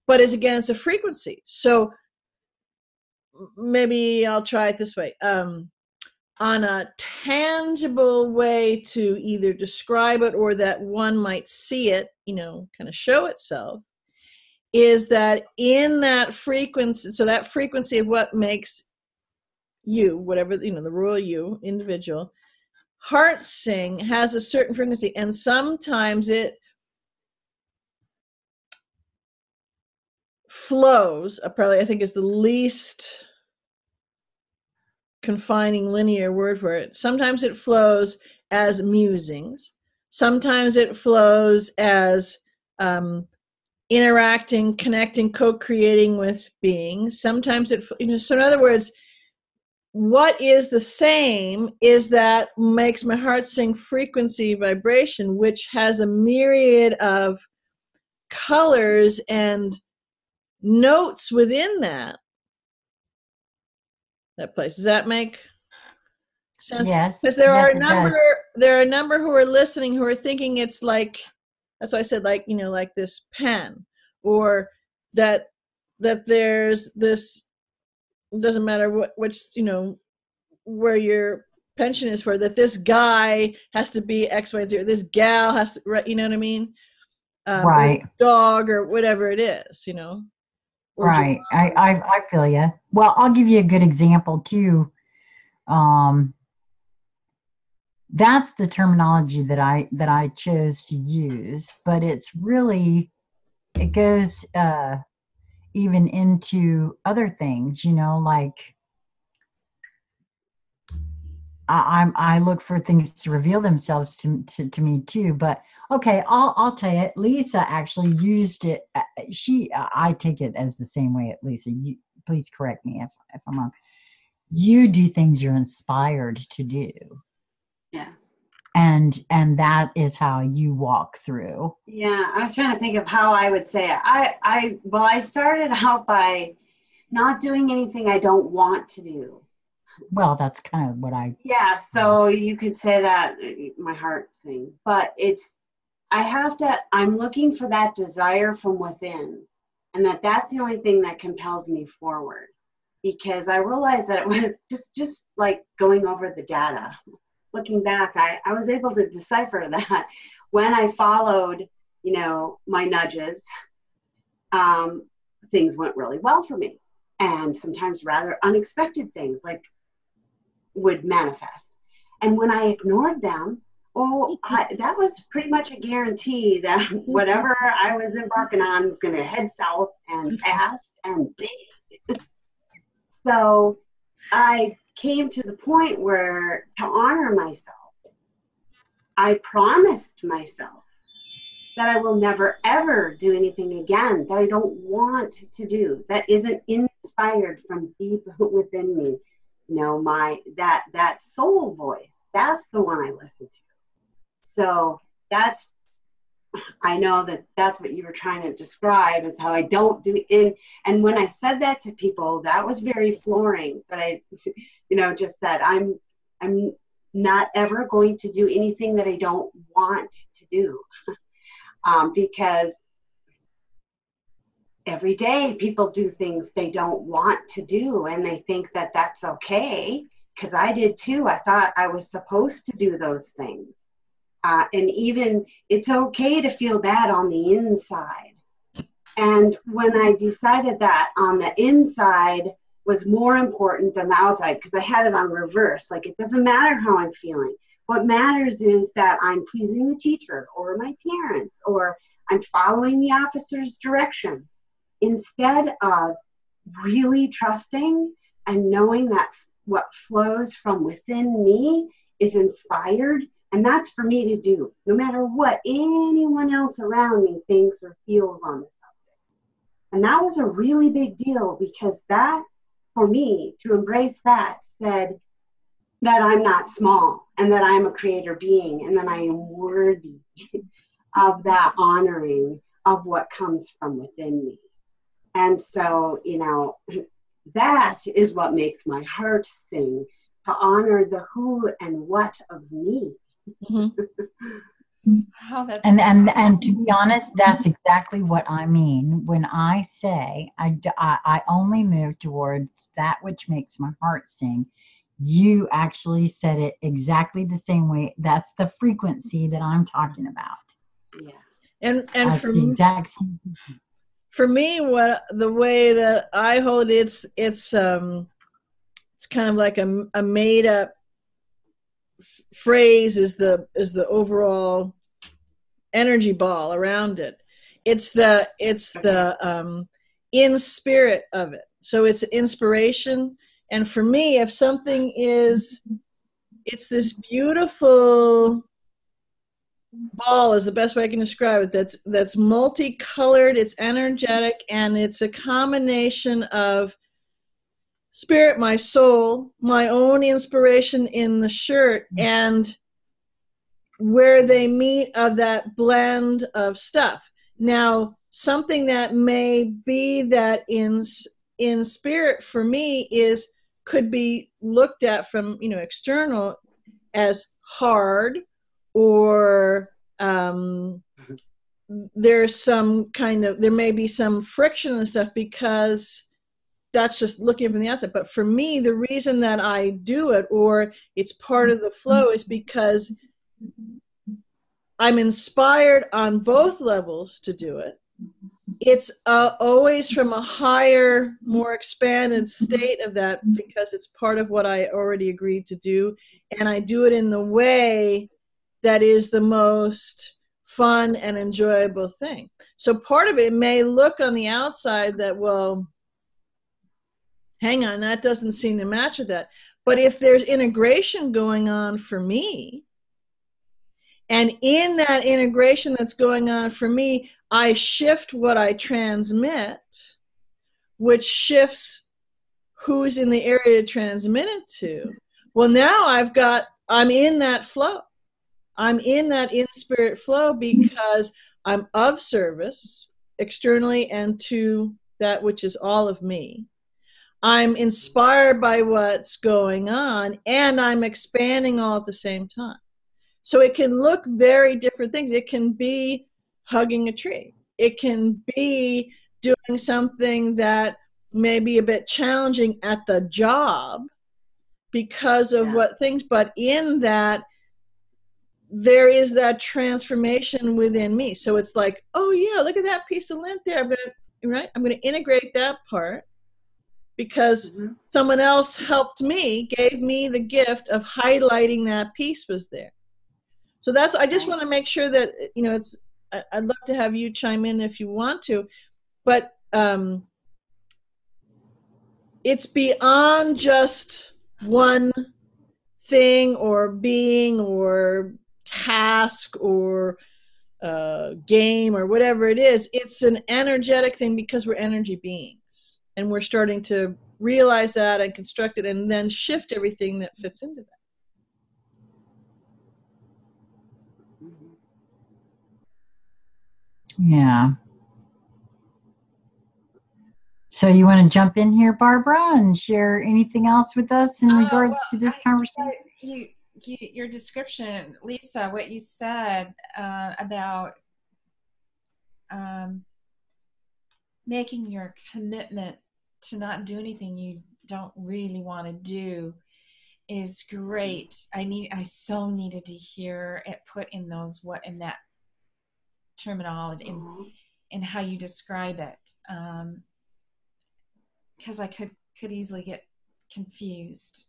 but it's a frequency. So maybe I'll try it this way. On a tangible way to either describe it or that one might see it, kind of show itself, is that in that frequency, so that frequency of what makes you, whatever, the royal you, individual, heart sing has a certain frequency, and sometimes it flows, probably I think is the least confining linear word for it. Sometimes it flows as musings. Sometimes it flows as interacting, connecting, co-creating with beings. Sometimes it, so in other words, what is the same is that makes my heart sing frequency, vibration, which has a myriad of colors and notes within that that place. Does that make sense? Yes. Because there are Yes, a it does. number who are listening who are thinking it's like, that's why I said, like, you know, like this pen, or that there's this, doesn't matter which, you know, where your pension is for, that this guy has to be X, Y, Z, or this gal has to, right, you know what I mean? Or Right. dog, or whatever it is, you know. Or Right. I feel you. Well, I'll give you a good example too. That's the terminology that I chose to use, but it's really, it goes even into other things, you know, like I look for things to reveal themselves to me too. But okay, I'll tell you. Lisa actually used it. I take it as the same way. Lisa, you please correct me if I'm wrong. You do things you're inspired to do. Yeah. And that is how you walk through. Yeah, I was trying to think of how I would say it. I started out by not doing anything I don't want to do. Well, that's kind of what I. Yeah, so you could say that my heart sing, but I'm looking for that desire from within, and that's the only thing that compels me forward, because I realized that it was just like going over the data. Looking back, I was able to decipher that when I followed, you know, my nudges, things went really well for me. And sometimes rather unexpected things like would manifest. And when I ignored them, that was pretty much a guarantee that whatever I was embarking on was going to head south and fast and big. So I came to the point where, to honor myself, I promised myself that I will never ever do anything again that I don't want to do, that isn't inspired from deep within me. You know, that soul voice, that's the one I listen to. So I know that's what you were trying to describe, is how I don't do it. And when I said that to people, that was very flooring. But I, you know, just said, I'm not ever going to do anything that I don't want to do. Because every day people do things they don't want to do, and they think that that's okay, because I did too. I thought I was supposed to do those things. And even it's okay to feel bad on the inside. And when I decided that on the inside was more important than the outside, because I had it on reverse, like it doesn't matter how I'm feeling. What matters is that I'm pleasing the teacher or my parents, or I'm following the officer's directions, instead of really trusting and knowing that what flows from within me is inspired. And that's for me to do, no matter what anyone else around me thinks or feels on the subject. And that was a really big deal, because that, for me, to embrace that, said that I'm not small, and that I'm a creator being, and that I am worthy of that honoring of what comes from within me. And so, you know, that is what makes my heart sing, to honor the who and what of me. Mm-hmm. Oh, that's and to be honest, that's exactly what I mean when I say I only move towards that which makes my heart sing. You actually said it exactly the same way. That's the frequency that I'm talking about. Yeah. And that's for the exact same. For me, what the way that I hold it, it's kind of like a made up phrase is the overall energy ball around it. It's the in spirit of it. So it's inspiration. And for me, if something is, it's this beautiful ball is the best way I can describe it. That's multicolored, it's energetic, and it's a combination of spirit, my soul, my own inspiration in the shirt, and where they meet of that blend of stuff. Now, something that may be that in spirit for me is could be looked at from, you know, external as hard, or there's some kind of, there may be some friction and stuff, because that's just looking from the outside. But for me, the reason that I do it, or it's part of the flow, is because I'm inspired on both levels to do it. It's always from a higher, more expanded state of that, because it's part of what I already agreed to do. And I do it in the way that is the most fun and enjoyable thing. So part of it may look on the outside that, well, hang on, that doesn't seem to match with that. But if there's integration going on for me, and in that integration that's going on for me, I shift what I transmit, which shifts who's in the area to transmit it to. Well, now I'm in that flow. I'm in that in-spirit flow, because I'm of service externally and to that which is all of me. I'm inspired by what's going on, and I'm expanding all at the same time. So it can look very different things. It can be hugging a tree. It can be doing something that may be a bit challenging at the job because of what things, but in that, there is that transformation within me. So it's like, oh yeah, look at that piece of lint there. I'm going to integrate that part, because someone else helped me, gave me the gift of highlighting that piece was there. So that's, I just want to make sure that, you know, it's, I'd love to have you chime in if you want to, but it's beyond just one thing or being or task or game or whatever it is. It's an energetic thing, because we're energy beings, and we're starting to realize that and construct it, and then shift everything that fits into that. Yeah. So you want to jump in here, Barbara, and share anything else with us in regards to this conversation? Your description, Lisa, what you said about making your commitment to not do anything you don't really want to do is great. I so needed to hear it put in in that terminology, in how you describe it, because I could easily get confused.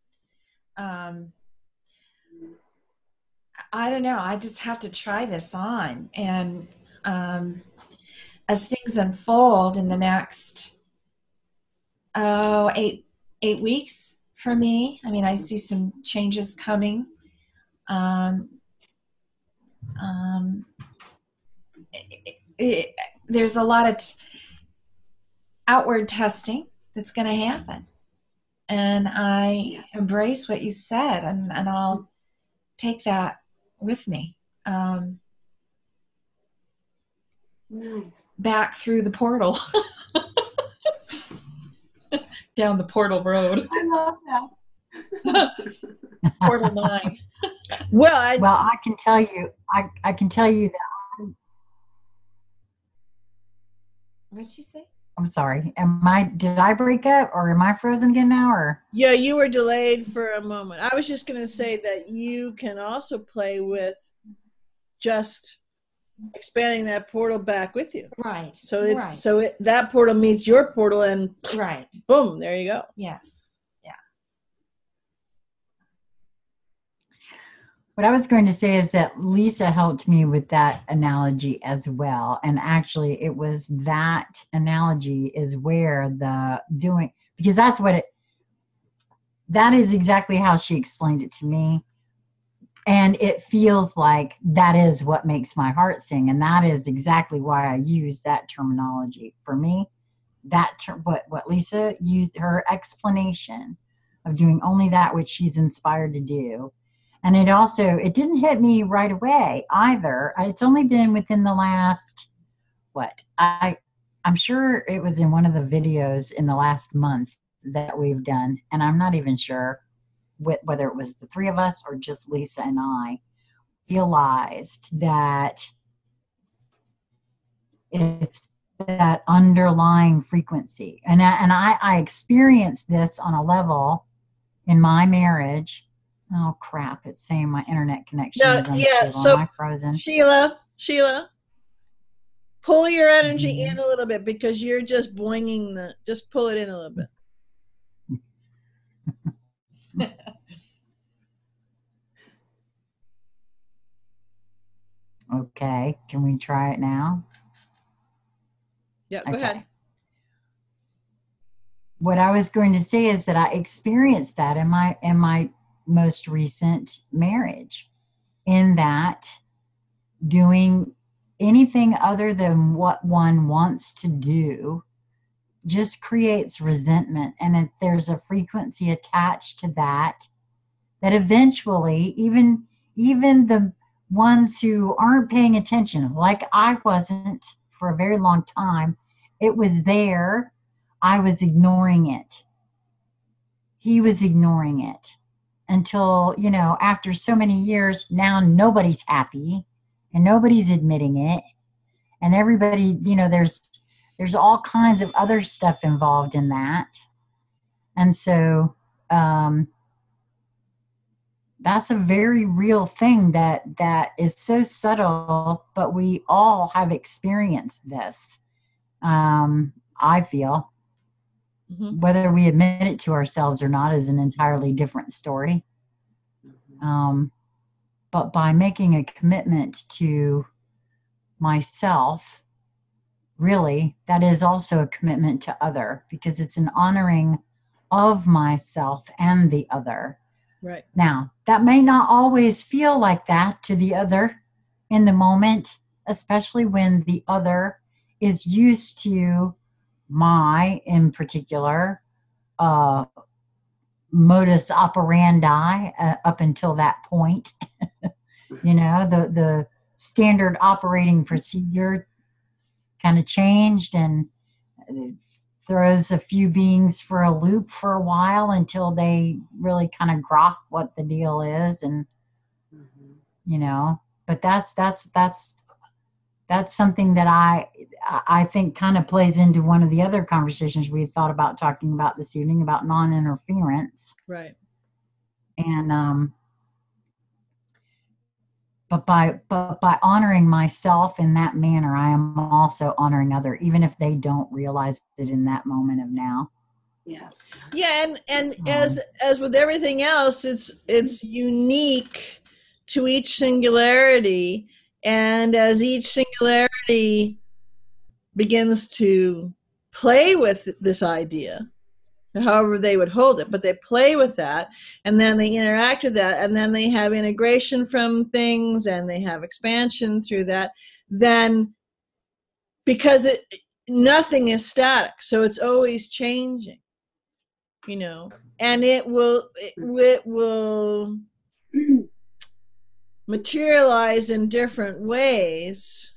I don't know. I just have to try this on, and as things unfold in the next 8 weeks for me, I mean, I see some changes coming. There's a lot of outward testing that's going to happen, and I embrace what you said, and I'll take that with me back through the portal. Down the portal road. I love that. Portal 9. Well, I can tell you, I can tell you that. What'd she say? I'm sorry. Did I break up, or am I frozen again now, or? Yeah, you were delayed for a moment. I was just going to say that you can also play with just expanding that portal back with you. Right. So it's that portal meets your portal, and boom, there you go. Yes. Yeah. What I was going to say is that Lisa helped me with that analogy as well. And actually it was that analogy is where because that's that is exactly how she explained it to me. And it feels like that is what makes my heart sing. And that is exactly why I use that terminology. For me, what Lisa used, her explanation of doing only that which she's inspired to do. And it didn't hit me right away either. It's only been within the last, I'm sure it was in one of the videos in the last month that we've done, and I'm not even sure whether it was the three of us or just Lisa and I, realized that it's that underlying frequency. And I experienced this on a level in my marriage. Oh crap, it's saying my internet connection is unstable. Yeah, so am I frozen? Sheila, pull your energy in a little bit, because you're just boinging just pull it in a little bit. Okay, can we try it now? Yeah, go ahead. What I was going to say is that I experienced that in my most recent marriage, in that doing anything other than what one wants to do just creates resentment, and there's a frequency attached to that eventually even the ones who aren't paying attention, like I wasn't for a very long time, it was there. I was ignoring it. He was ignoring it until, after so many years, now nobody's happy and nobody's admitting it. And everybody, there's all kinds of other stuff involved in that. And so that's a very real thing that is so subtle, but we all have experienced this. I feel. Mm-hmm. Whether we admit it to ourselves or not is an entirely different story. But by making a commitment to myself, really, that is also a commitment to other, because it's an honoring of myself and the other. Right. Now, that may not always feel like that to the other in the moment, especially when the other is used to my, in particular, modus operandi up until that point. The standard operating procedure kind of changed and throws a few beings for a loop for a while until they really kind of grok what the deal is. And but that's something that I think kind of plays into one of the other conversations we had thought about talking about this evening, about non-interference. Right. And but by honoring myself in that manner, I am also honoring other, even if they don't realize it in that moment of now. Yes. Yeah, and as with everything else, it's unique to each singularity, and as each singularity begins to play with this idea, however they would hold it, but they play with that, and then they interact with that, and then they have integration from things, and they have expansion through that, then because nothing is static, so it's always changing, and it will materialize in different ways.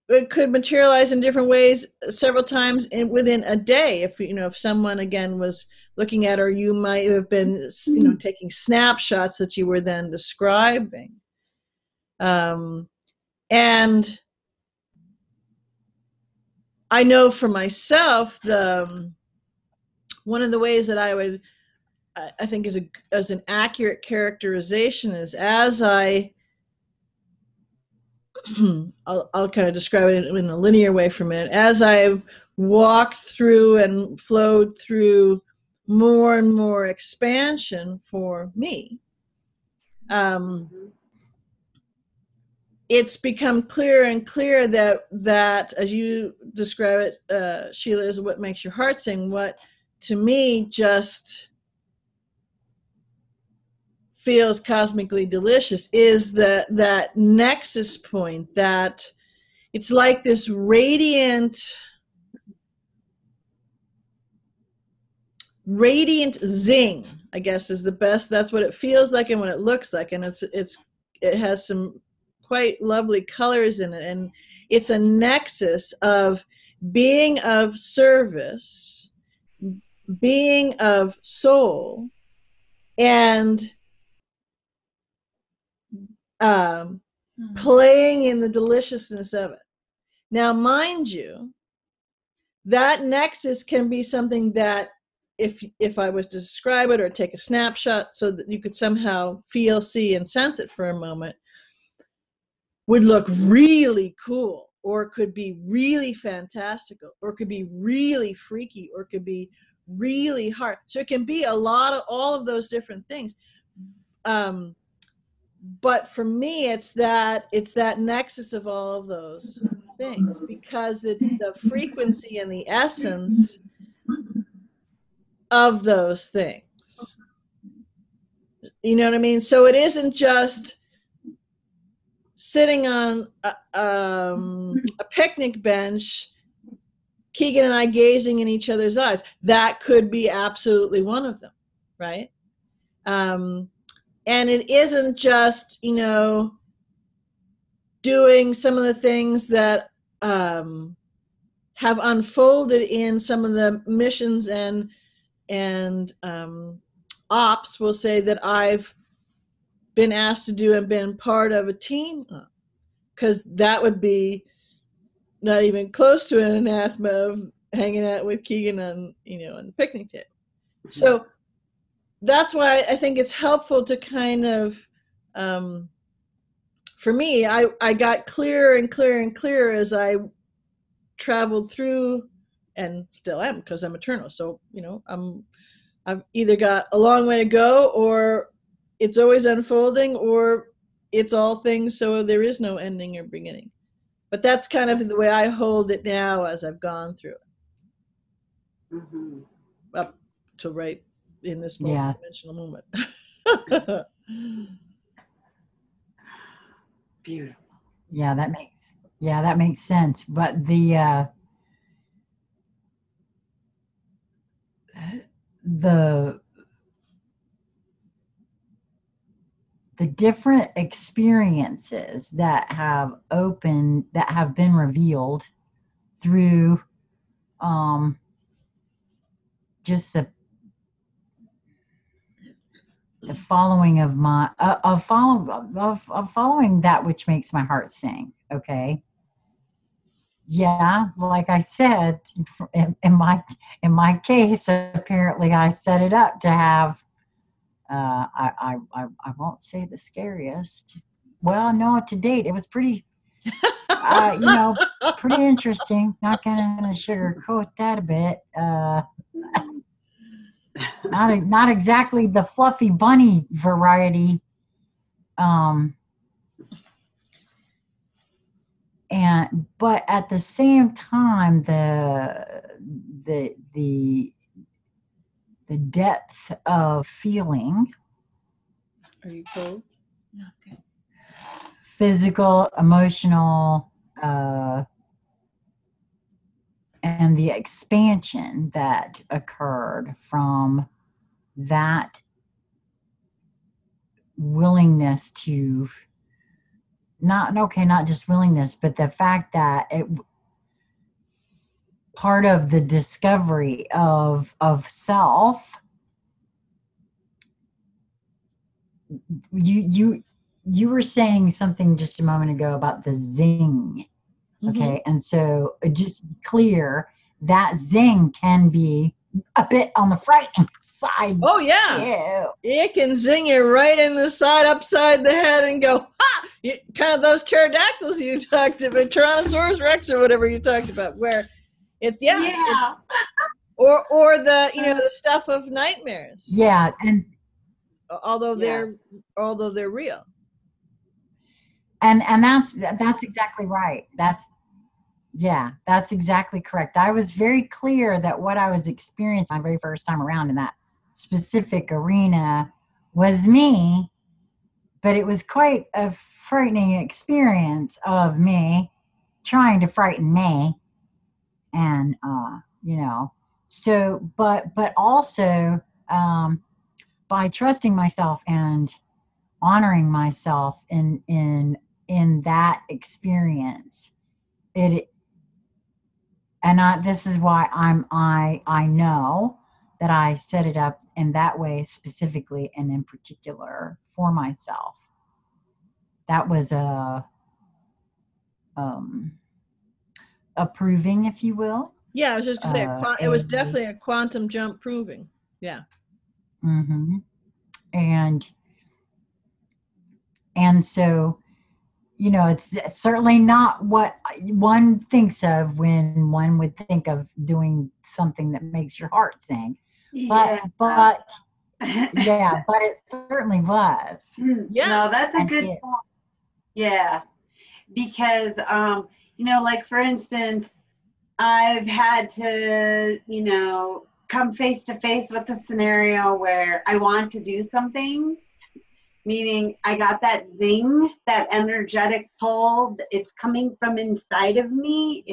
It could materialize in different ways several times within a day. If someone again was looking at, or you might have been, taking snapshots that you were then describing. And I know for myself, one of the ways that I think as an accurate characterization is, as I'll kind of describe it in a linear way for a minute. As I've walked through and flowed through more and more expansion for me, it's become clearer and clearer that as you describe it, Sheila, is what makes your heart sing. What to me just feels cosmically delicious is that nexus point, that it's like this radiant zing, I guess is the best. That's what it feels like and what it looks like, and it has some quite lovely colors in it, and it's a nexus of being of service, being of soul, and playing in the deliciousness of it. Now, mind you, that nexus can be something that if I was to describe it or take a snapshot so that you could somehow feel, see, and sense it for a moment, would look really cool, or could be really fantastical, or could be really freaky, or could be really hard. So it can be a lot of all of those different things. But for me, it's that nexus of all of those things, because it's the frequency and the essence of those things. You know what I mean? So it isn't just sitting on a picnic bench, Keegan and I gazing in each other's eyes. That could be absolutely one of them, right? And it isn't just, doing some of the things that have unfolded in some of the missions and ops, will say, that I've been asked to do and been part of a team, because that would be not even close to an anathema of hanging out with Keegan on the picnic table. So that's why I think it's helpful to kind of, for me, I got clearer and clearer and clearer as I traveled through, and still am, because I'm eternal. So, I've either got a long way to go, or it's always unfolding, or it's all things, so there is no ending or beginning. But that's kind of the way I hold it now as I've gone through it. Mm-hmm. Up to right in this multidimensional moment. Beautiful. Yeah, that makes sense. But the different experiences that have been revealed through just the following of my following that which makes my heart sing. Okay. Yeah, like I said, in my case, apparently I set it up to have I won't say the scariest. Well, no, to date it was pretty pretty interesting. Not gonna sugarcoat that a bit. Not exactly the fluffy bunny variety. But at the same time, the depth of feeling. Are you cold? Okay. Physical, emotional, and the expansion that occurred from that willingness to not just willingness, but the fact that it part of the discovery of self. You were saying something just a moment ago about the zing. Okay. And so just clear that zing can be a bit on the frightening side. Oh yeah. Too. It can zing you right in the side, upside the head, and go, ha! Kind of those pterodactyls you talked about, Tyrannosaurus Rex or whatever you talked about, where it's it's, or the the stuff of nightmares. Yeah, and although they're real. And that's exactly right. That's exactly correct. I was very clear that what I was experiencing my very first time around in that specific arena was me, but it was quite a frightening experience of me trying to frighten me. And, so, but also, by trusting myself and honoring myself in that experience, it this is why I know that I set it up in that way specifically and in particular for myself. That was a proving, if you will. Yeah, I was just going to say, it was definitely a quantum jump proving. Yeah. Mm-hmm. And so, you know, it's certainly not what one thinks of when one would think of doing something that makes your heart sing. But yeah, but it certainly was. Yeah. No, that's a good point. Yeah. Because, you know, like for instance, I've had to, you know, come face to face with a scenario where I want to do something, meaning I got that zing, that energetic pull. It's coming from inside of me.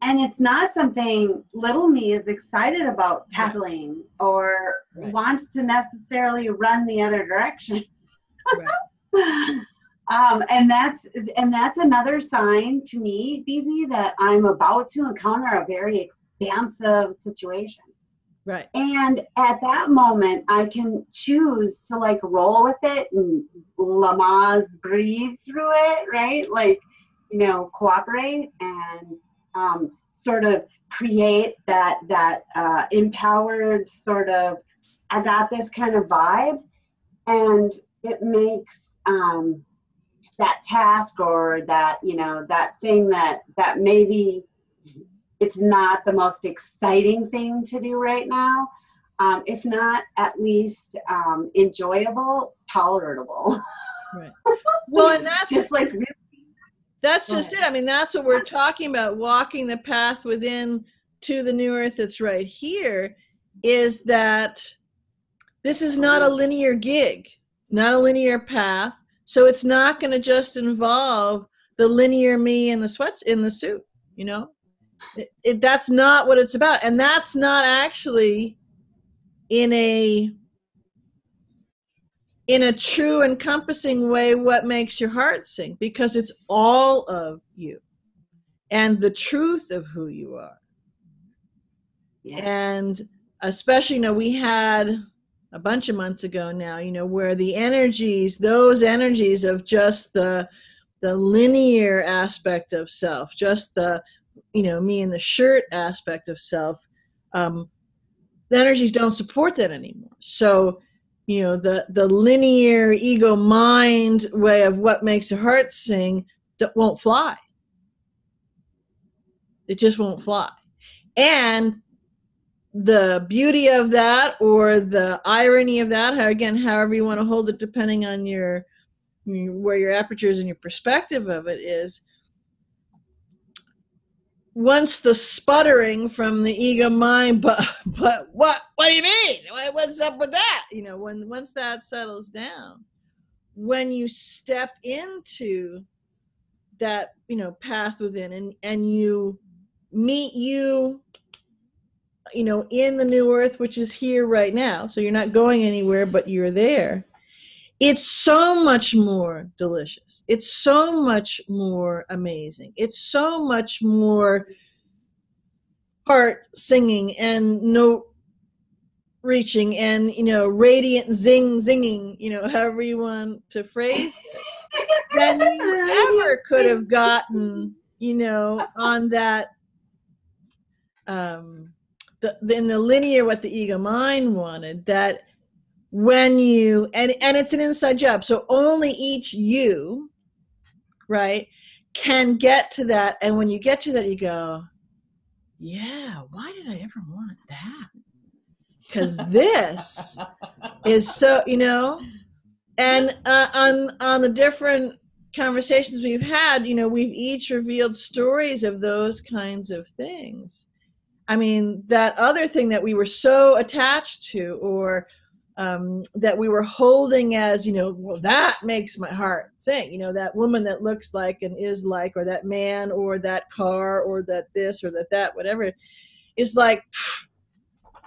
And it's not something little me is excited about tackling or wants to necessarily run the other direction. Right. And that's another sign to me, BZ, that I'm about to encounter a very expansive situation. Right. And at that moment, I can choose to like roll with it and Lamaze breathe through it, right? Like, you know, cooperate and sort of create that empowered sort of, I got this kind of vibe, and it makes that task or that, you know, that thing that maybe it's not the most exciting thing to do right now, if not at least enjoyable, tolerable. Right. Well, and that's just like really, that's just it. I mean, that's what we're talking about, walking the path within to the new earth that's right here, is that this is not a linear gig. It's not a linear path. So it's not going to just involve the linear me in the suit, you know? That's not what it's about. And that's not actually in a true encompassing way what makes your heart sing, because it's all of you and the truth of who you are. Yeah. And especially, you know, we had a bunch of months ago now, you know, where the energies, those energies of just the linear aspect of self, just the, you know, me in the shirt aspect of self, the energies don't support that anymore. So, you know, the linear ego mind way of what makes a heart sing, that won't fly. It just won't fly. And the beauty of that, or the irony of that, however you want to hold it, depending on where your aperture is and your perspective of it is, once the sputtering from the ego mind, but what do you mean? What's up with that? You know, once that settles down, when you step into that, you know, path within, and you meet you know, in the new earth, which is here right now. So you're not going anywhere, but you're there. It's so much more delicious. It's so much more amazing. It's so much more heart singing and note reaching and, you know, radiant zinging, you know, however you want to phrase it, than you ever could have gotten, you know, on that, in the linear, what the ego mind wanted, that when you, and it's an inside job, so only each you, right, can get to that. And when you get to that, you go, yeah, why did I ever want that? Because this is so, you know, and on the different conversations we've had, you know, we've each revealed stories of those kinds of things. I mean, that other thing that we were so attached to, or that we were holding as, you know, well, that makes my heart sing, you know, that woman that looks like and is like, or that man, or that car, or that this, or that, whatever, is like,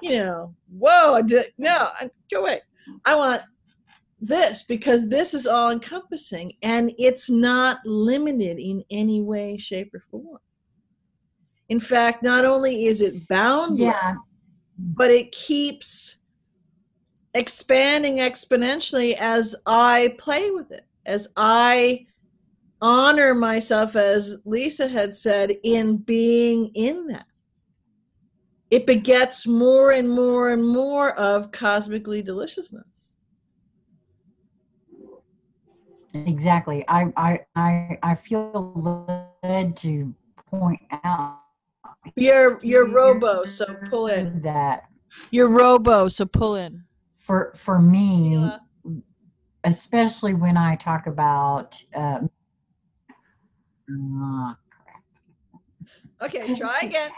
you know, whoa, go away. I want this, because this is all encompassing, and it's not limited in any way, shape, or form. In fact, not only is it boundless, Yeah. but it keeps expanding exponentially as I play with it, as I honor myself, as Lisa had said, in being in that. It begets more and more and more of cosmically deliciousness. Exactly. I feel led to point out You're robo, so pull in. that You're robo, so pull in. for me, Sheila. especially when I talk about Okay, try again.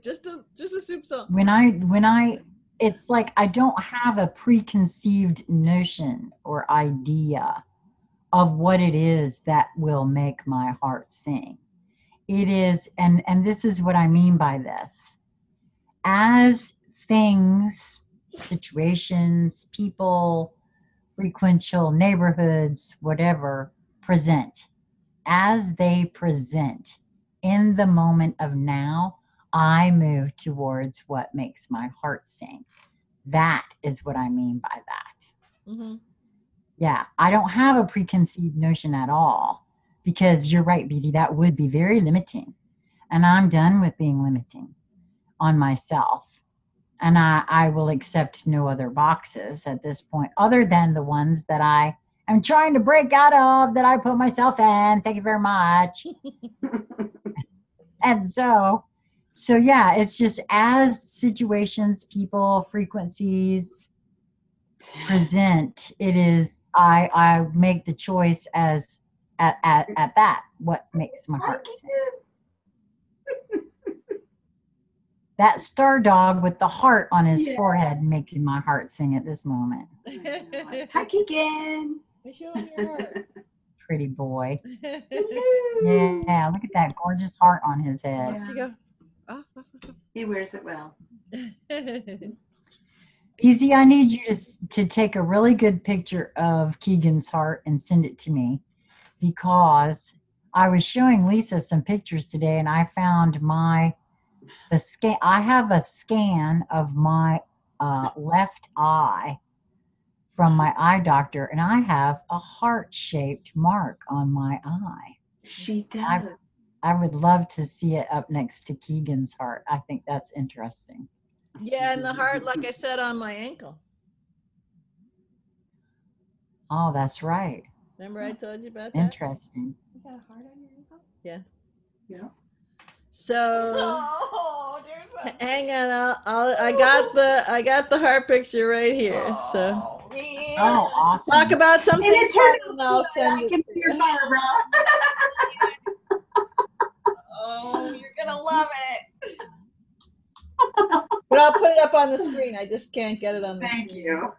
just a soup song. when I it's like I don't have a preconceived notion or idea of what it is that will make my heart sing. It is, and this is what I mean by this. As things, situations, people, frequential neighborhoods, whatever, present, as they present in the moment of now, I move towards what makes my heart sing. That is what I mean by that. Mm-hmm. Yeah, I don't have a preconceived notion at all, because you're right, BZ, that would be very limiting. And I'm done with being limiting on myself. And I will accept no other boxes at this point, other than the ones that I am trying to break out of, that I put myself in. Thank you very much. And so yeah, it's just as situations, people, frequencies present, it is, I make the choice as at that, what makes my heart sing. That star dog with the heart on his forehead making my heart sing at this moment. Hi, Keegan. Pretty boy. Yeah, look at that gorgeous heart on his head. Off you go. He wears it well. Easy, I need you to take a really good picture of Keegan's heart and send it to me, because I was showing Lisa some pictures today and I found the scan. I have a scan of my left eye from my eye doctor, and I have a heart-shaped mark on my eye. She does. I would love to see it up next to Keegan's heart. I think that's interesting. Yeah, and the heart, like I said, on my ankle. Oh, that's right. Remember I told you about that? Interesting. You got a heart on your ankle? Yeah. Yeah. So Oh, there's a... hang on, I got the heart picture right here. So man. Oh, awesome. talk about something And it turned fun and I'll send it to you. Barbara. Oh, you're gonna love it. But I'll put it up on the screen. I just can't get it on the Thank screen. you.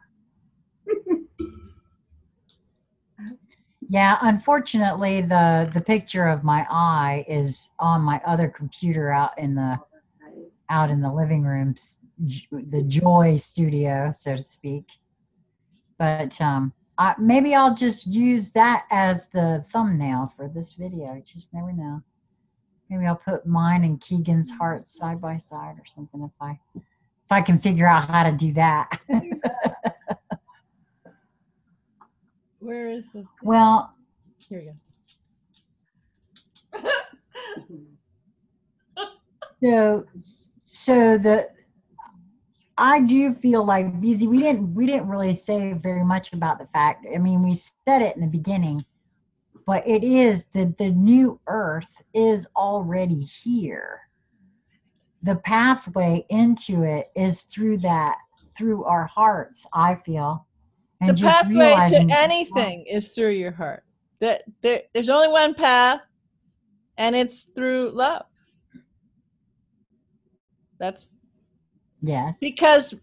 Yeah, unfortunately, the picture of my eye is on my other computer out in the living room, the Joy Studio, so to speak. But maybe I'll just use that as the thumbnail for this video. You just never know. Maybe I'll put mine and Keegan's heart side by side or something if I can figure out how to do that. Where is the? Well, here we go. So I do feel like, BZ, we didn't really say very much about the fact. I mean, we said it in the beginning, but it is that the new earth is already here. The pathway into it is through our hearts, I feel. And the pathway to anything is through your heart. There's only one path, and it's through love. That's yes. Because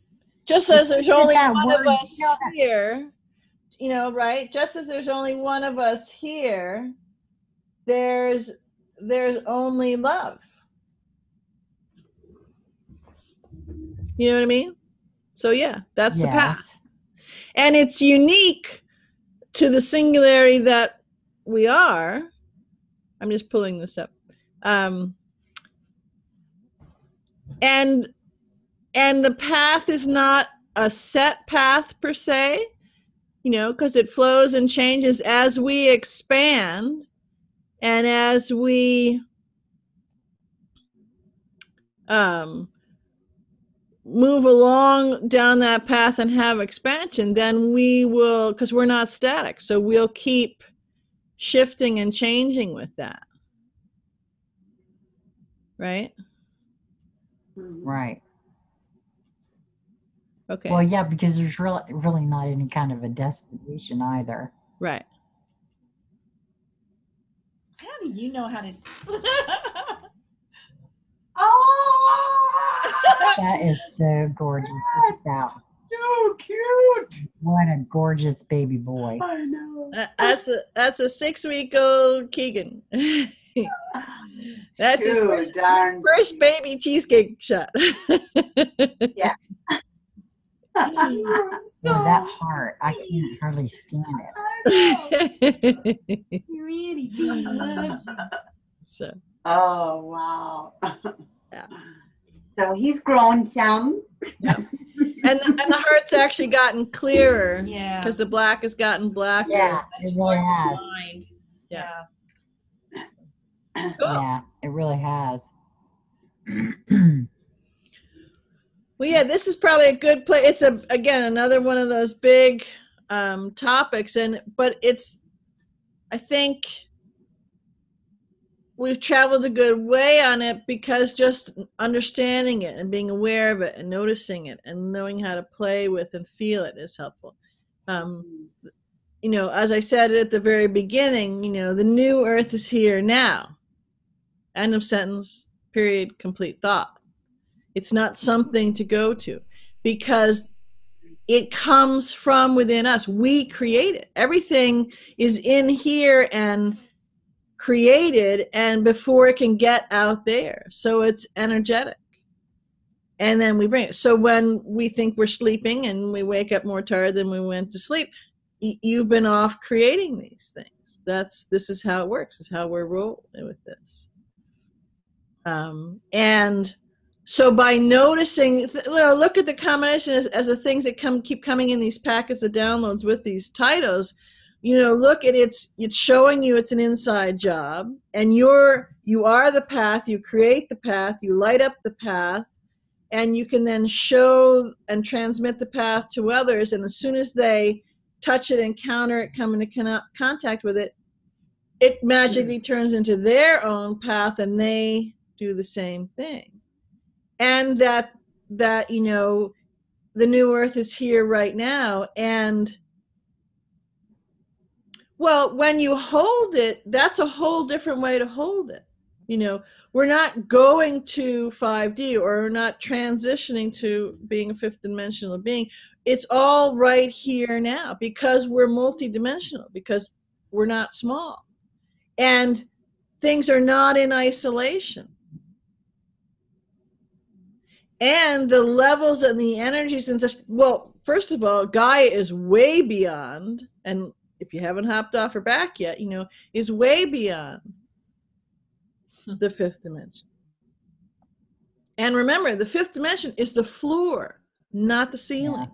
just as there's only one of us here, right? Just as there's only one of us here, there's only love. You know what I mean? So yeah, that's the path. And it's unique to the singularity that we are, I'm just pulling this up. And the path is not a set path per se, you know, because it flows and changes as we expand and as we move along down that path and have expansion, then we will, because we're not static, so we'll keep shifting and changing with that. Right? Right. Okay. Well, yeah, because there's really not any kind of a destination either. Right. How do you know how to? That is so gorgeous. Look at that. So cute. What a gorgeous baby boy. I know. That's a 6-week-old Keegan. That's his first baby cheesecake shot. Yeah. That heart, I can't hardly stand it. You really do. So. Oh wow. Yeah. So he's grown some. Yeah. And the heart's actually gotten clearer. Yeah. Because the black has gotten blacker. Yeah, it really has. Yeah. Cool. Cool. Yeah, it really has. Well, yeah, this is probably a good place. It's again another one of those big topics, but I think we've traveled a good way on it because just understanding it and being aware of it and noticing it and knowing how to play with and feel it is helpful. You know, as I said at the very beginning, you know, the new earth is here now. End of sentence, period, complete thought. It's not something to go to because it comes from within us. We create it. Everything is in here and created, and before it can get out there. So it's energetic. And then we bring it. So when we think we're sleeping and we wake up more tired than we went to sleep, you've been off creating these things. This is how it works. This is how we're rolling with this. And so by noticing, look at the combination as the things that keep coming in these packets of downloads with these titles. You know, look at it's showing you it's an inside job, and you are the path. You create the path. You light up the path, and you can then show and transmit the path to others. And as soon as they touch it, encounter it, come into contact with it, it magically turns into their own path, and they do the same thing. And that you know, the new earth is here right now, and well, when you hold it, that's a whole different way to hold it. You know, we're not going to 5D, or we're not transitioning to being a fifth dimensional being. It's all right here now because we're multidimensional, because we're not small. And things are not in isolation. And the levels and the energies and such, well, first of all, Gaia is way beyond, and if you haven't hopped off her back yet, you know, is way beyond the fifth dimension. And remember, the fifth dimension is the floor, not the ceiling.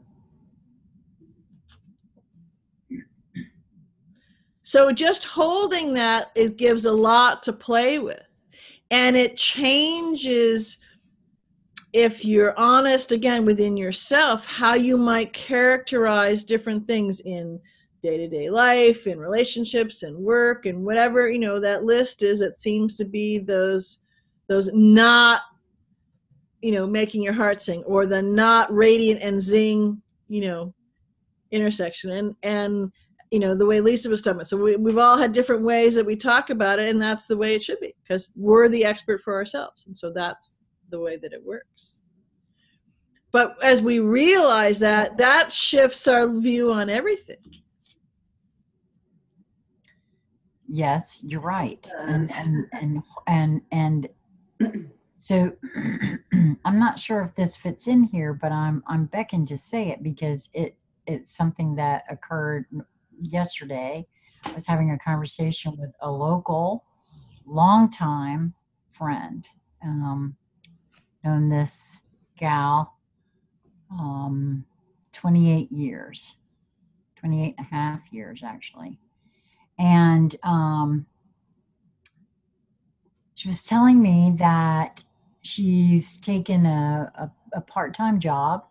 Yeah. So just holding that, it gives a lot to play with. And it changes, if you're honest, again, within yourself, how you might characterize different things in day-to-day life, in relationships, and work, and whatever, you know, that list is. It seems to be those not, you know, making your heart sing, or the not radiant and zing, you know, intersection. And you know, the way Lisa was talking about. So we've all had different ways that we talk about it, and that's the way it should be, because we're the expert for ourselves. And so that's the way that it works. But as we realize that shifts our view on everything. Yes, you're right. And so I'm not sure if this fits in here, but I'm beckoned to say it because it's something that occurred yesterday. I was having a conversation with a local, longtime friend. Known this gal 28 years, 28 and a half years actually. And she was telling me that she's taken a part-time job,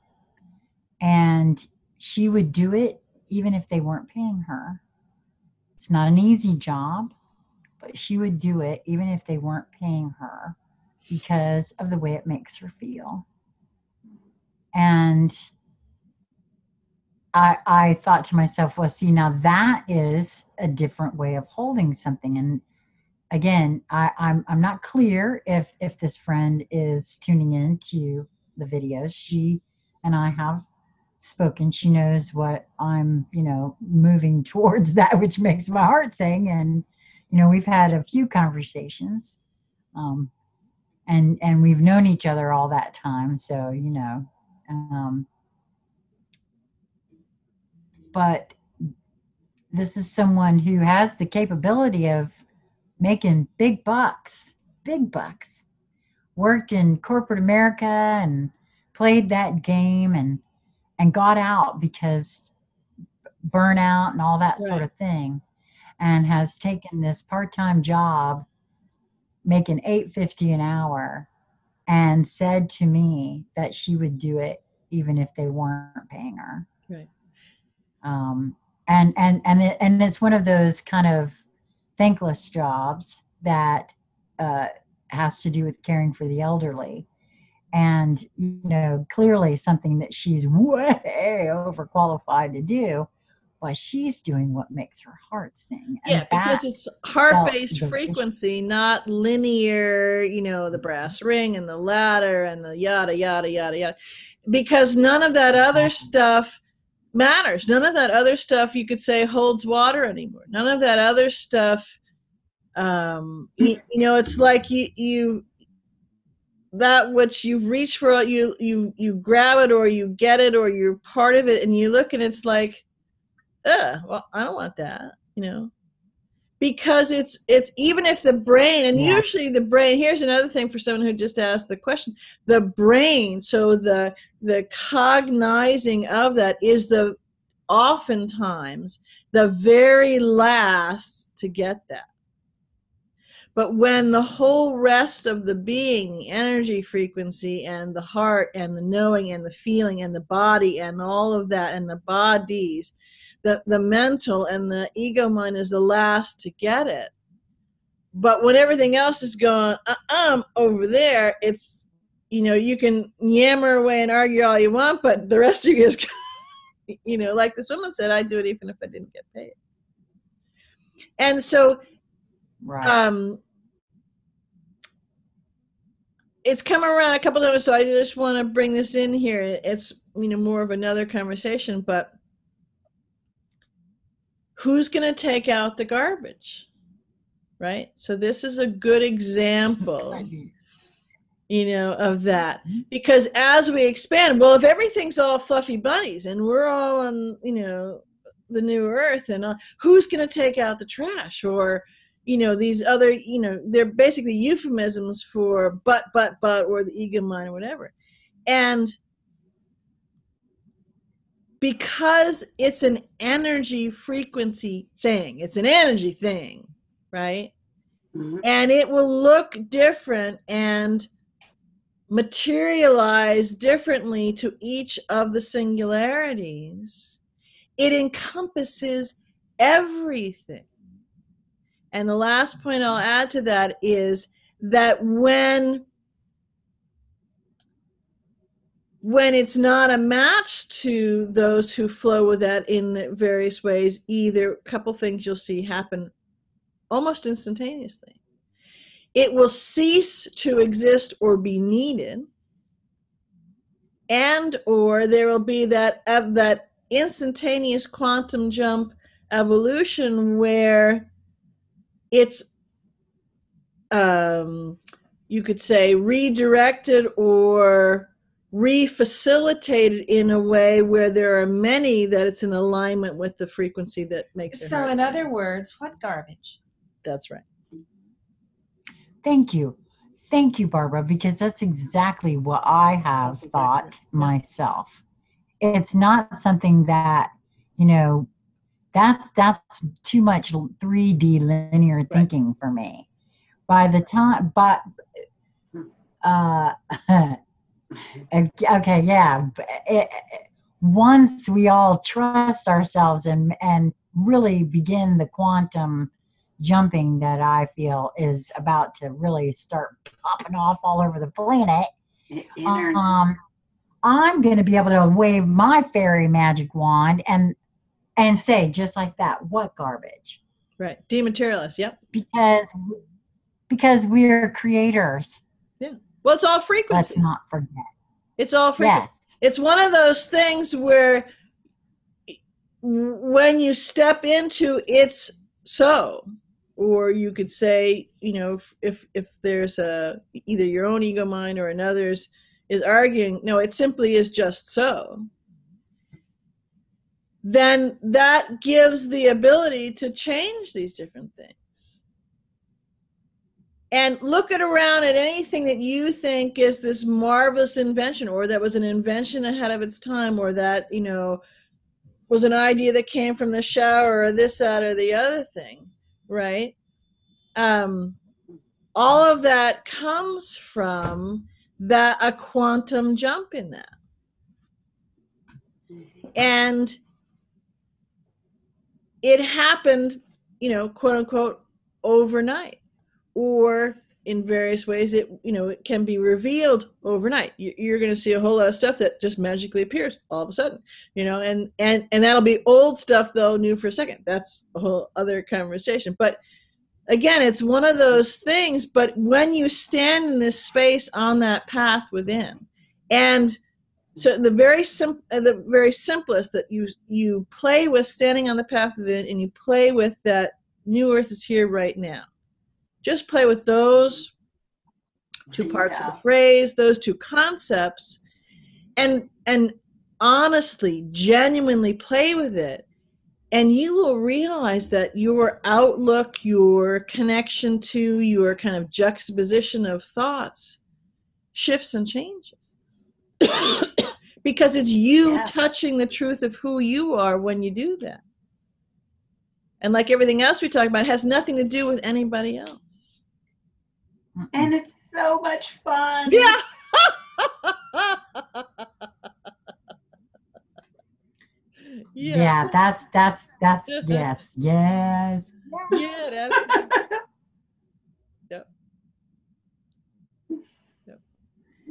and she would do it even if they weren't paying her. It's not an easy job, but she would do it even if they weren't paying her because of the way it makes her feel. And I thought to myself, well, see, now that is a different way of holding something. And again, I'm not clear if this friend is tuning into the videos. She and I have spoken. She knows what I'm, moving towards, that which makes my heart sing. And we've had a few conversations, and we've known each other all that time. So but this is someone who has the capability of making big bucks, worked in corporate America and played that game and got out because burnout and all that sort of thing, and has taken this part-time job making $8.50 an hour and said to me that she would do it even if they weren't paying her. Right. And it's one of those kind of thankless jobs that has to do with caring for the elderly, and clearly something that she's way overqualified to do, but she's doing what makes her heart sing. Yeah, because it's heart-based frequency, not linear, the brass ring and the ladder and the yada, yada, yada, yada. Because none of that other stuff matters. None of that other stuff, you could say, holds water anymore. None of that other stuff, it's like you that which you reach for, you grab it, or you get it, or you're part of it, and you look and it's like, well, I don't want that, because it's even if the brain, and usually the brain, here's another thing for someone who just asked the question, the brain, so the cognizing of that is oftentimes the very last to get that. But when the whole rest of the being, the energy frequency and the heart and the knowing and the feeling and the body and all of that and the bodies, the mental and the ego mind is the last to get it. But when everything else is going, over there, it's, you can yammer away and argue all you want, but the rest of you is, like this woman said, I'd do it even if I didn't get paid. And so, it's come around a couple of times, so I just want to bring this in here. It's, more of another conversation, but who's going to take out the garbage, right? So this is a good example, of that. Because as we expand, well, if everything's all fluffy bunnies and we're all on, the new earth, and who's going to take out the trash? Or, these other, they're basically euphemisms for but, or the ego mind or whatever. And because it's an energy frequency thing, it's an energy thing, right? Mm-hmm. And it will look different and materialize differently to each of the singularities. It encompasses everything. And the last point I'll add to that is that when it's not a match to those who flow with that in various ways, either a couple things you'll see happen almost instantaneously. It will cease to exist or be needed, and or there will be that instantaneous quantum jump evolution where it's you could say redirected or re-facilitated in a way where there are many that it's in alignment with the frequency that makes their So heart in sing. other words, what garbage? That's right. Thank you. Thank you, Barbara, because that's exactly what I have That's exactly thought right. Yeah. myself. It's not something that, you know, that's too much 3D linear thinking for me. By the time, but okay, yeah. Once we all trust ourselves and really begin the quantum jumping that I feel is about to really start popping off all over the planet, I'm going to be able to wave my fairy magic wand and say just like that, what garbage? Right. Dematerialize. Yep. Because we're creators. Yeah. Well, it's all frequency. Let's not forget. It's all frequency. Yes. It's one of those things where when you step into it's so, or you could say, you know, if there's either your own ego mind or another's is arguing, no, it simply is just so, then that gives the ability to change these different things. And look around at anything that you think is this marvelous invention, or that was an invention ahead of its time, or that, you know, was an idea that came from the shower, or this, that, or the other thing, right? All of that comes from a quantum jump in that. And it happened, you know, quote unquote, overnight, or in various ways it, you know, it can be revealed overnight. You're going to see a whole lot of stuff that just magically appears all of a sudden, you know, and that'll be old stuff though, new for a second. That's a whole other conversation. But again, it's one of those things. But when you stand in this space on that path within, and so the very simplest that you play with standing on the path within, and you play with that new earth is here right now. Just play with those two parts of the phrase, those two concepts, and honestly, genuinely play with it. And you will realize that your outlook, your connection to, your kind of juxtaposition of thoughts shifts and changes. Because it's you touching the truth of who you are when you do that. And like everything else we talk about, it has nothing to do with anybody else. And it's so much fun. Yeah. Yeah, that's yes. Yeah, absolutely. Yep.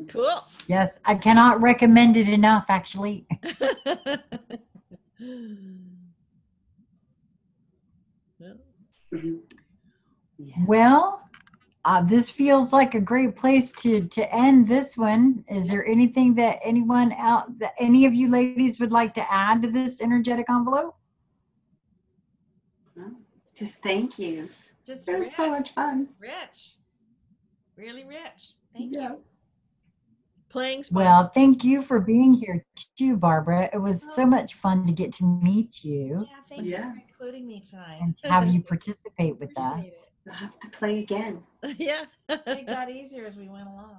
Cool. Yes, I cannot recommend it enough, actually. Well, this feels like a great place to end this one. Is there anything that any of you ladies would like to add to this energetic envelope? Just thank you. Just It was rich. so much fun. Rich. Really rich. Thank you. Playing smart. Well, thank you for being here too, Barbara. It was so much fun to get to meet you. Yeah, thank you for including me tonight. And to have you participate with us. Appreciate it. We'll have to play again. Yeah. It got easier as we went along.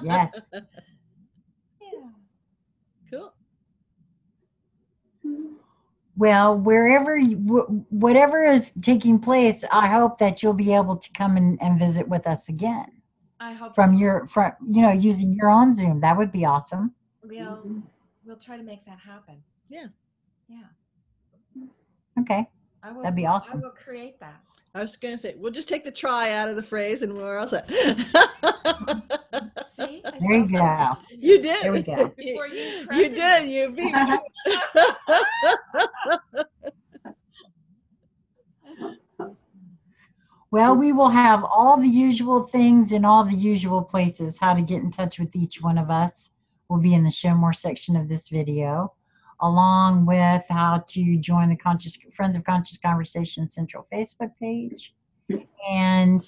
Yes. Yeah. Cool. Well, whatever is taking place, I hope that you'll be able to come and visit with us again. I hope from so. Using your own Zoom. That would be awesome. We'll try to make that happen. Yeah. Yeah. Okay. That'd be awesome. I will create that. I was going to say, we'll just take the try out of the phrase and we're all set. See? There you go. You did. There we go. Before You did. You beat me. Well, we will have all the usual things in all the usual places. How to get in touch with each one of us will be in the Show More section of this video, along with how to join the Friends of Conscious Conversation Central Facebook page. And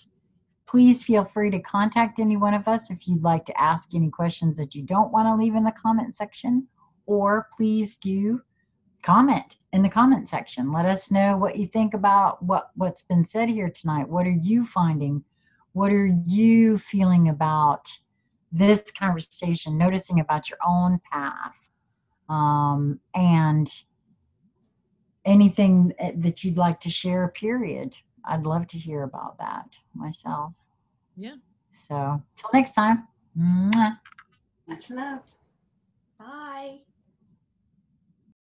Please feel free to contact any one of us if you'd like to ask any questions that you don't want to leave in the comment section, or please do comment in the comment section. Let us know what you think about what's been said here tonight. What are you finding? What are you feeling about this conversation, noticing about your own path, and anything that you'd like to share, period. I'd love to hear about that myself. Yeah. So till next time. Mwah. Much love. Bye.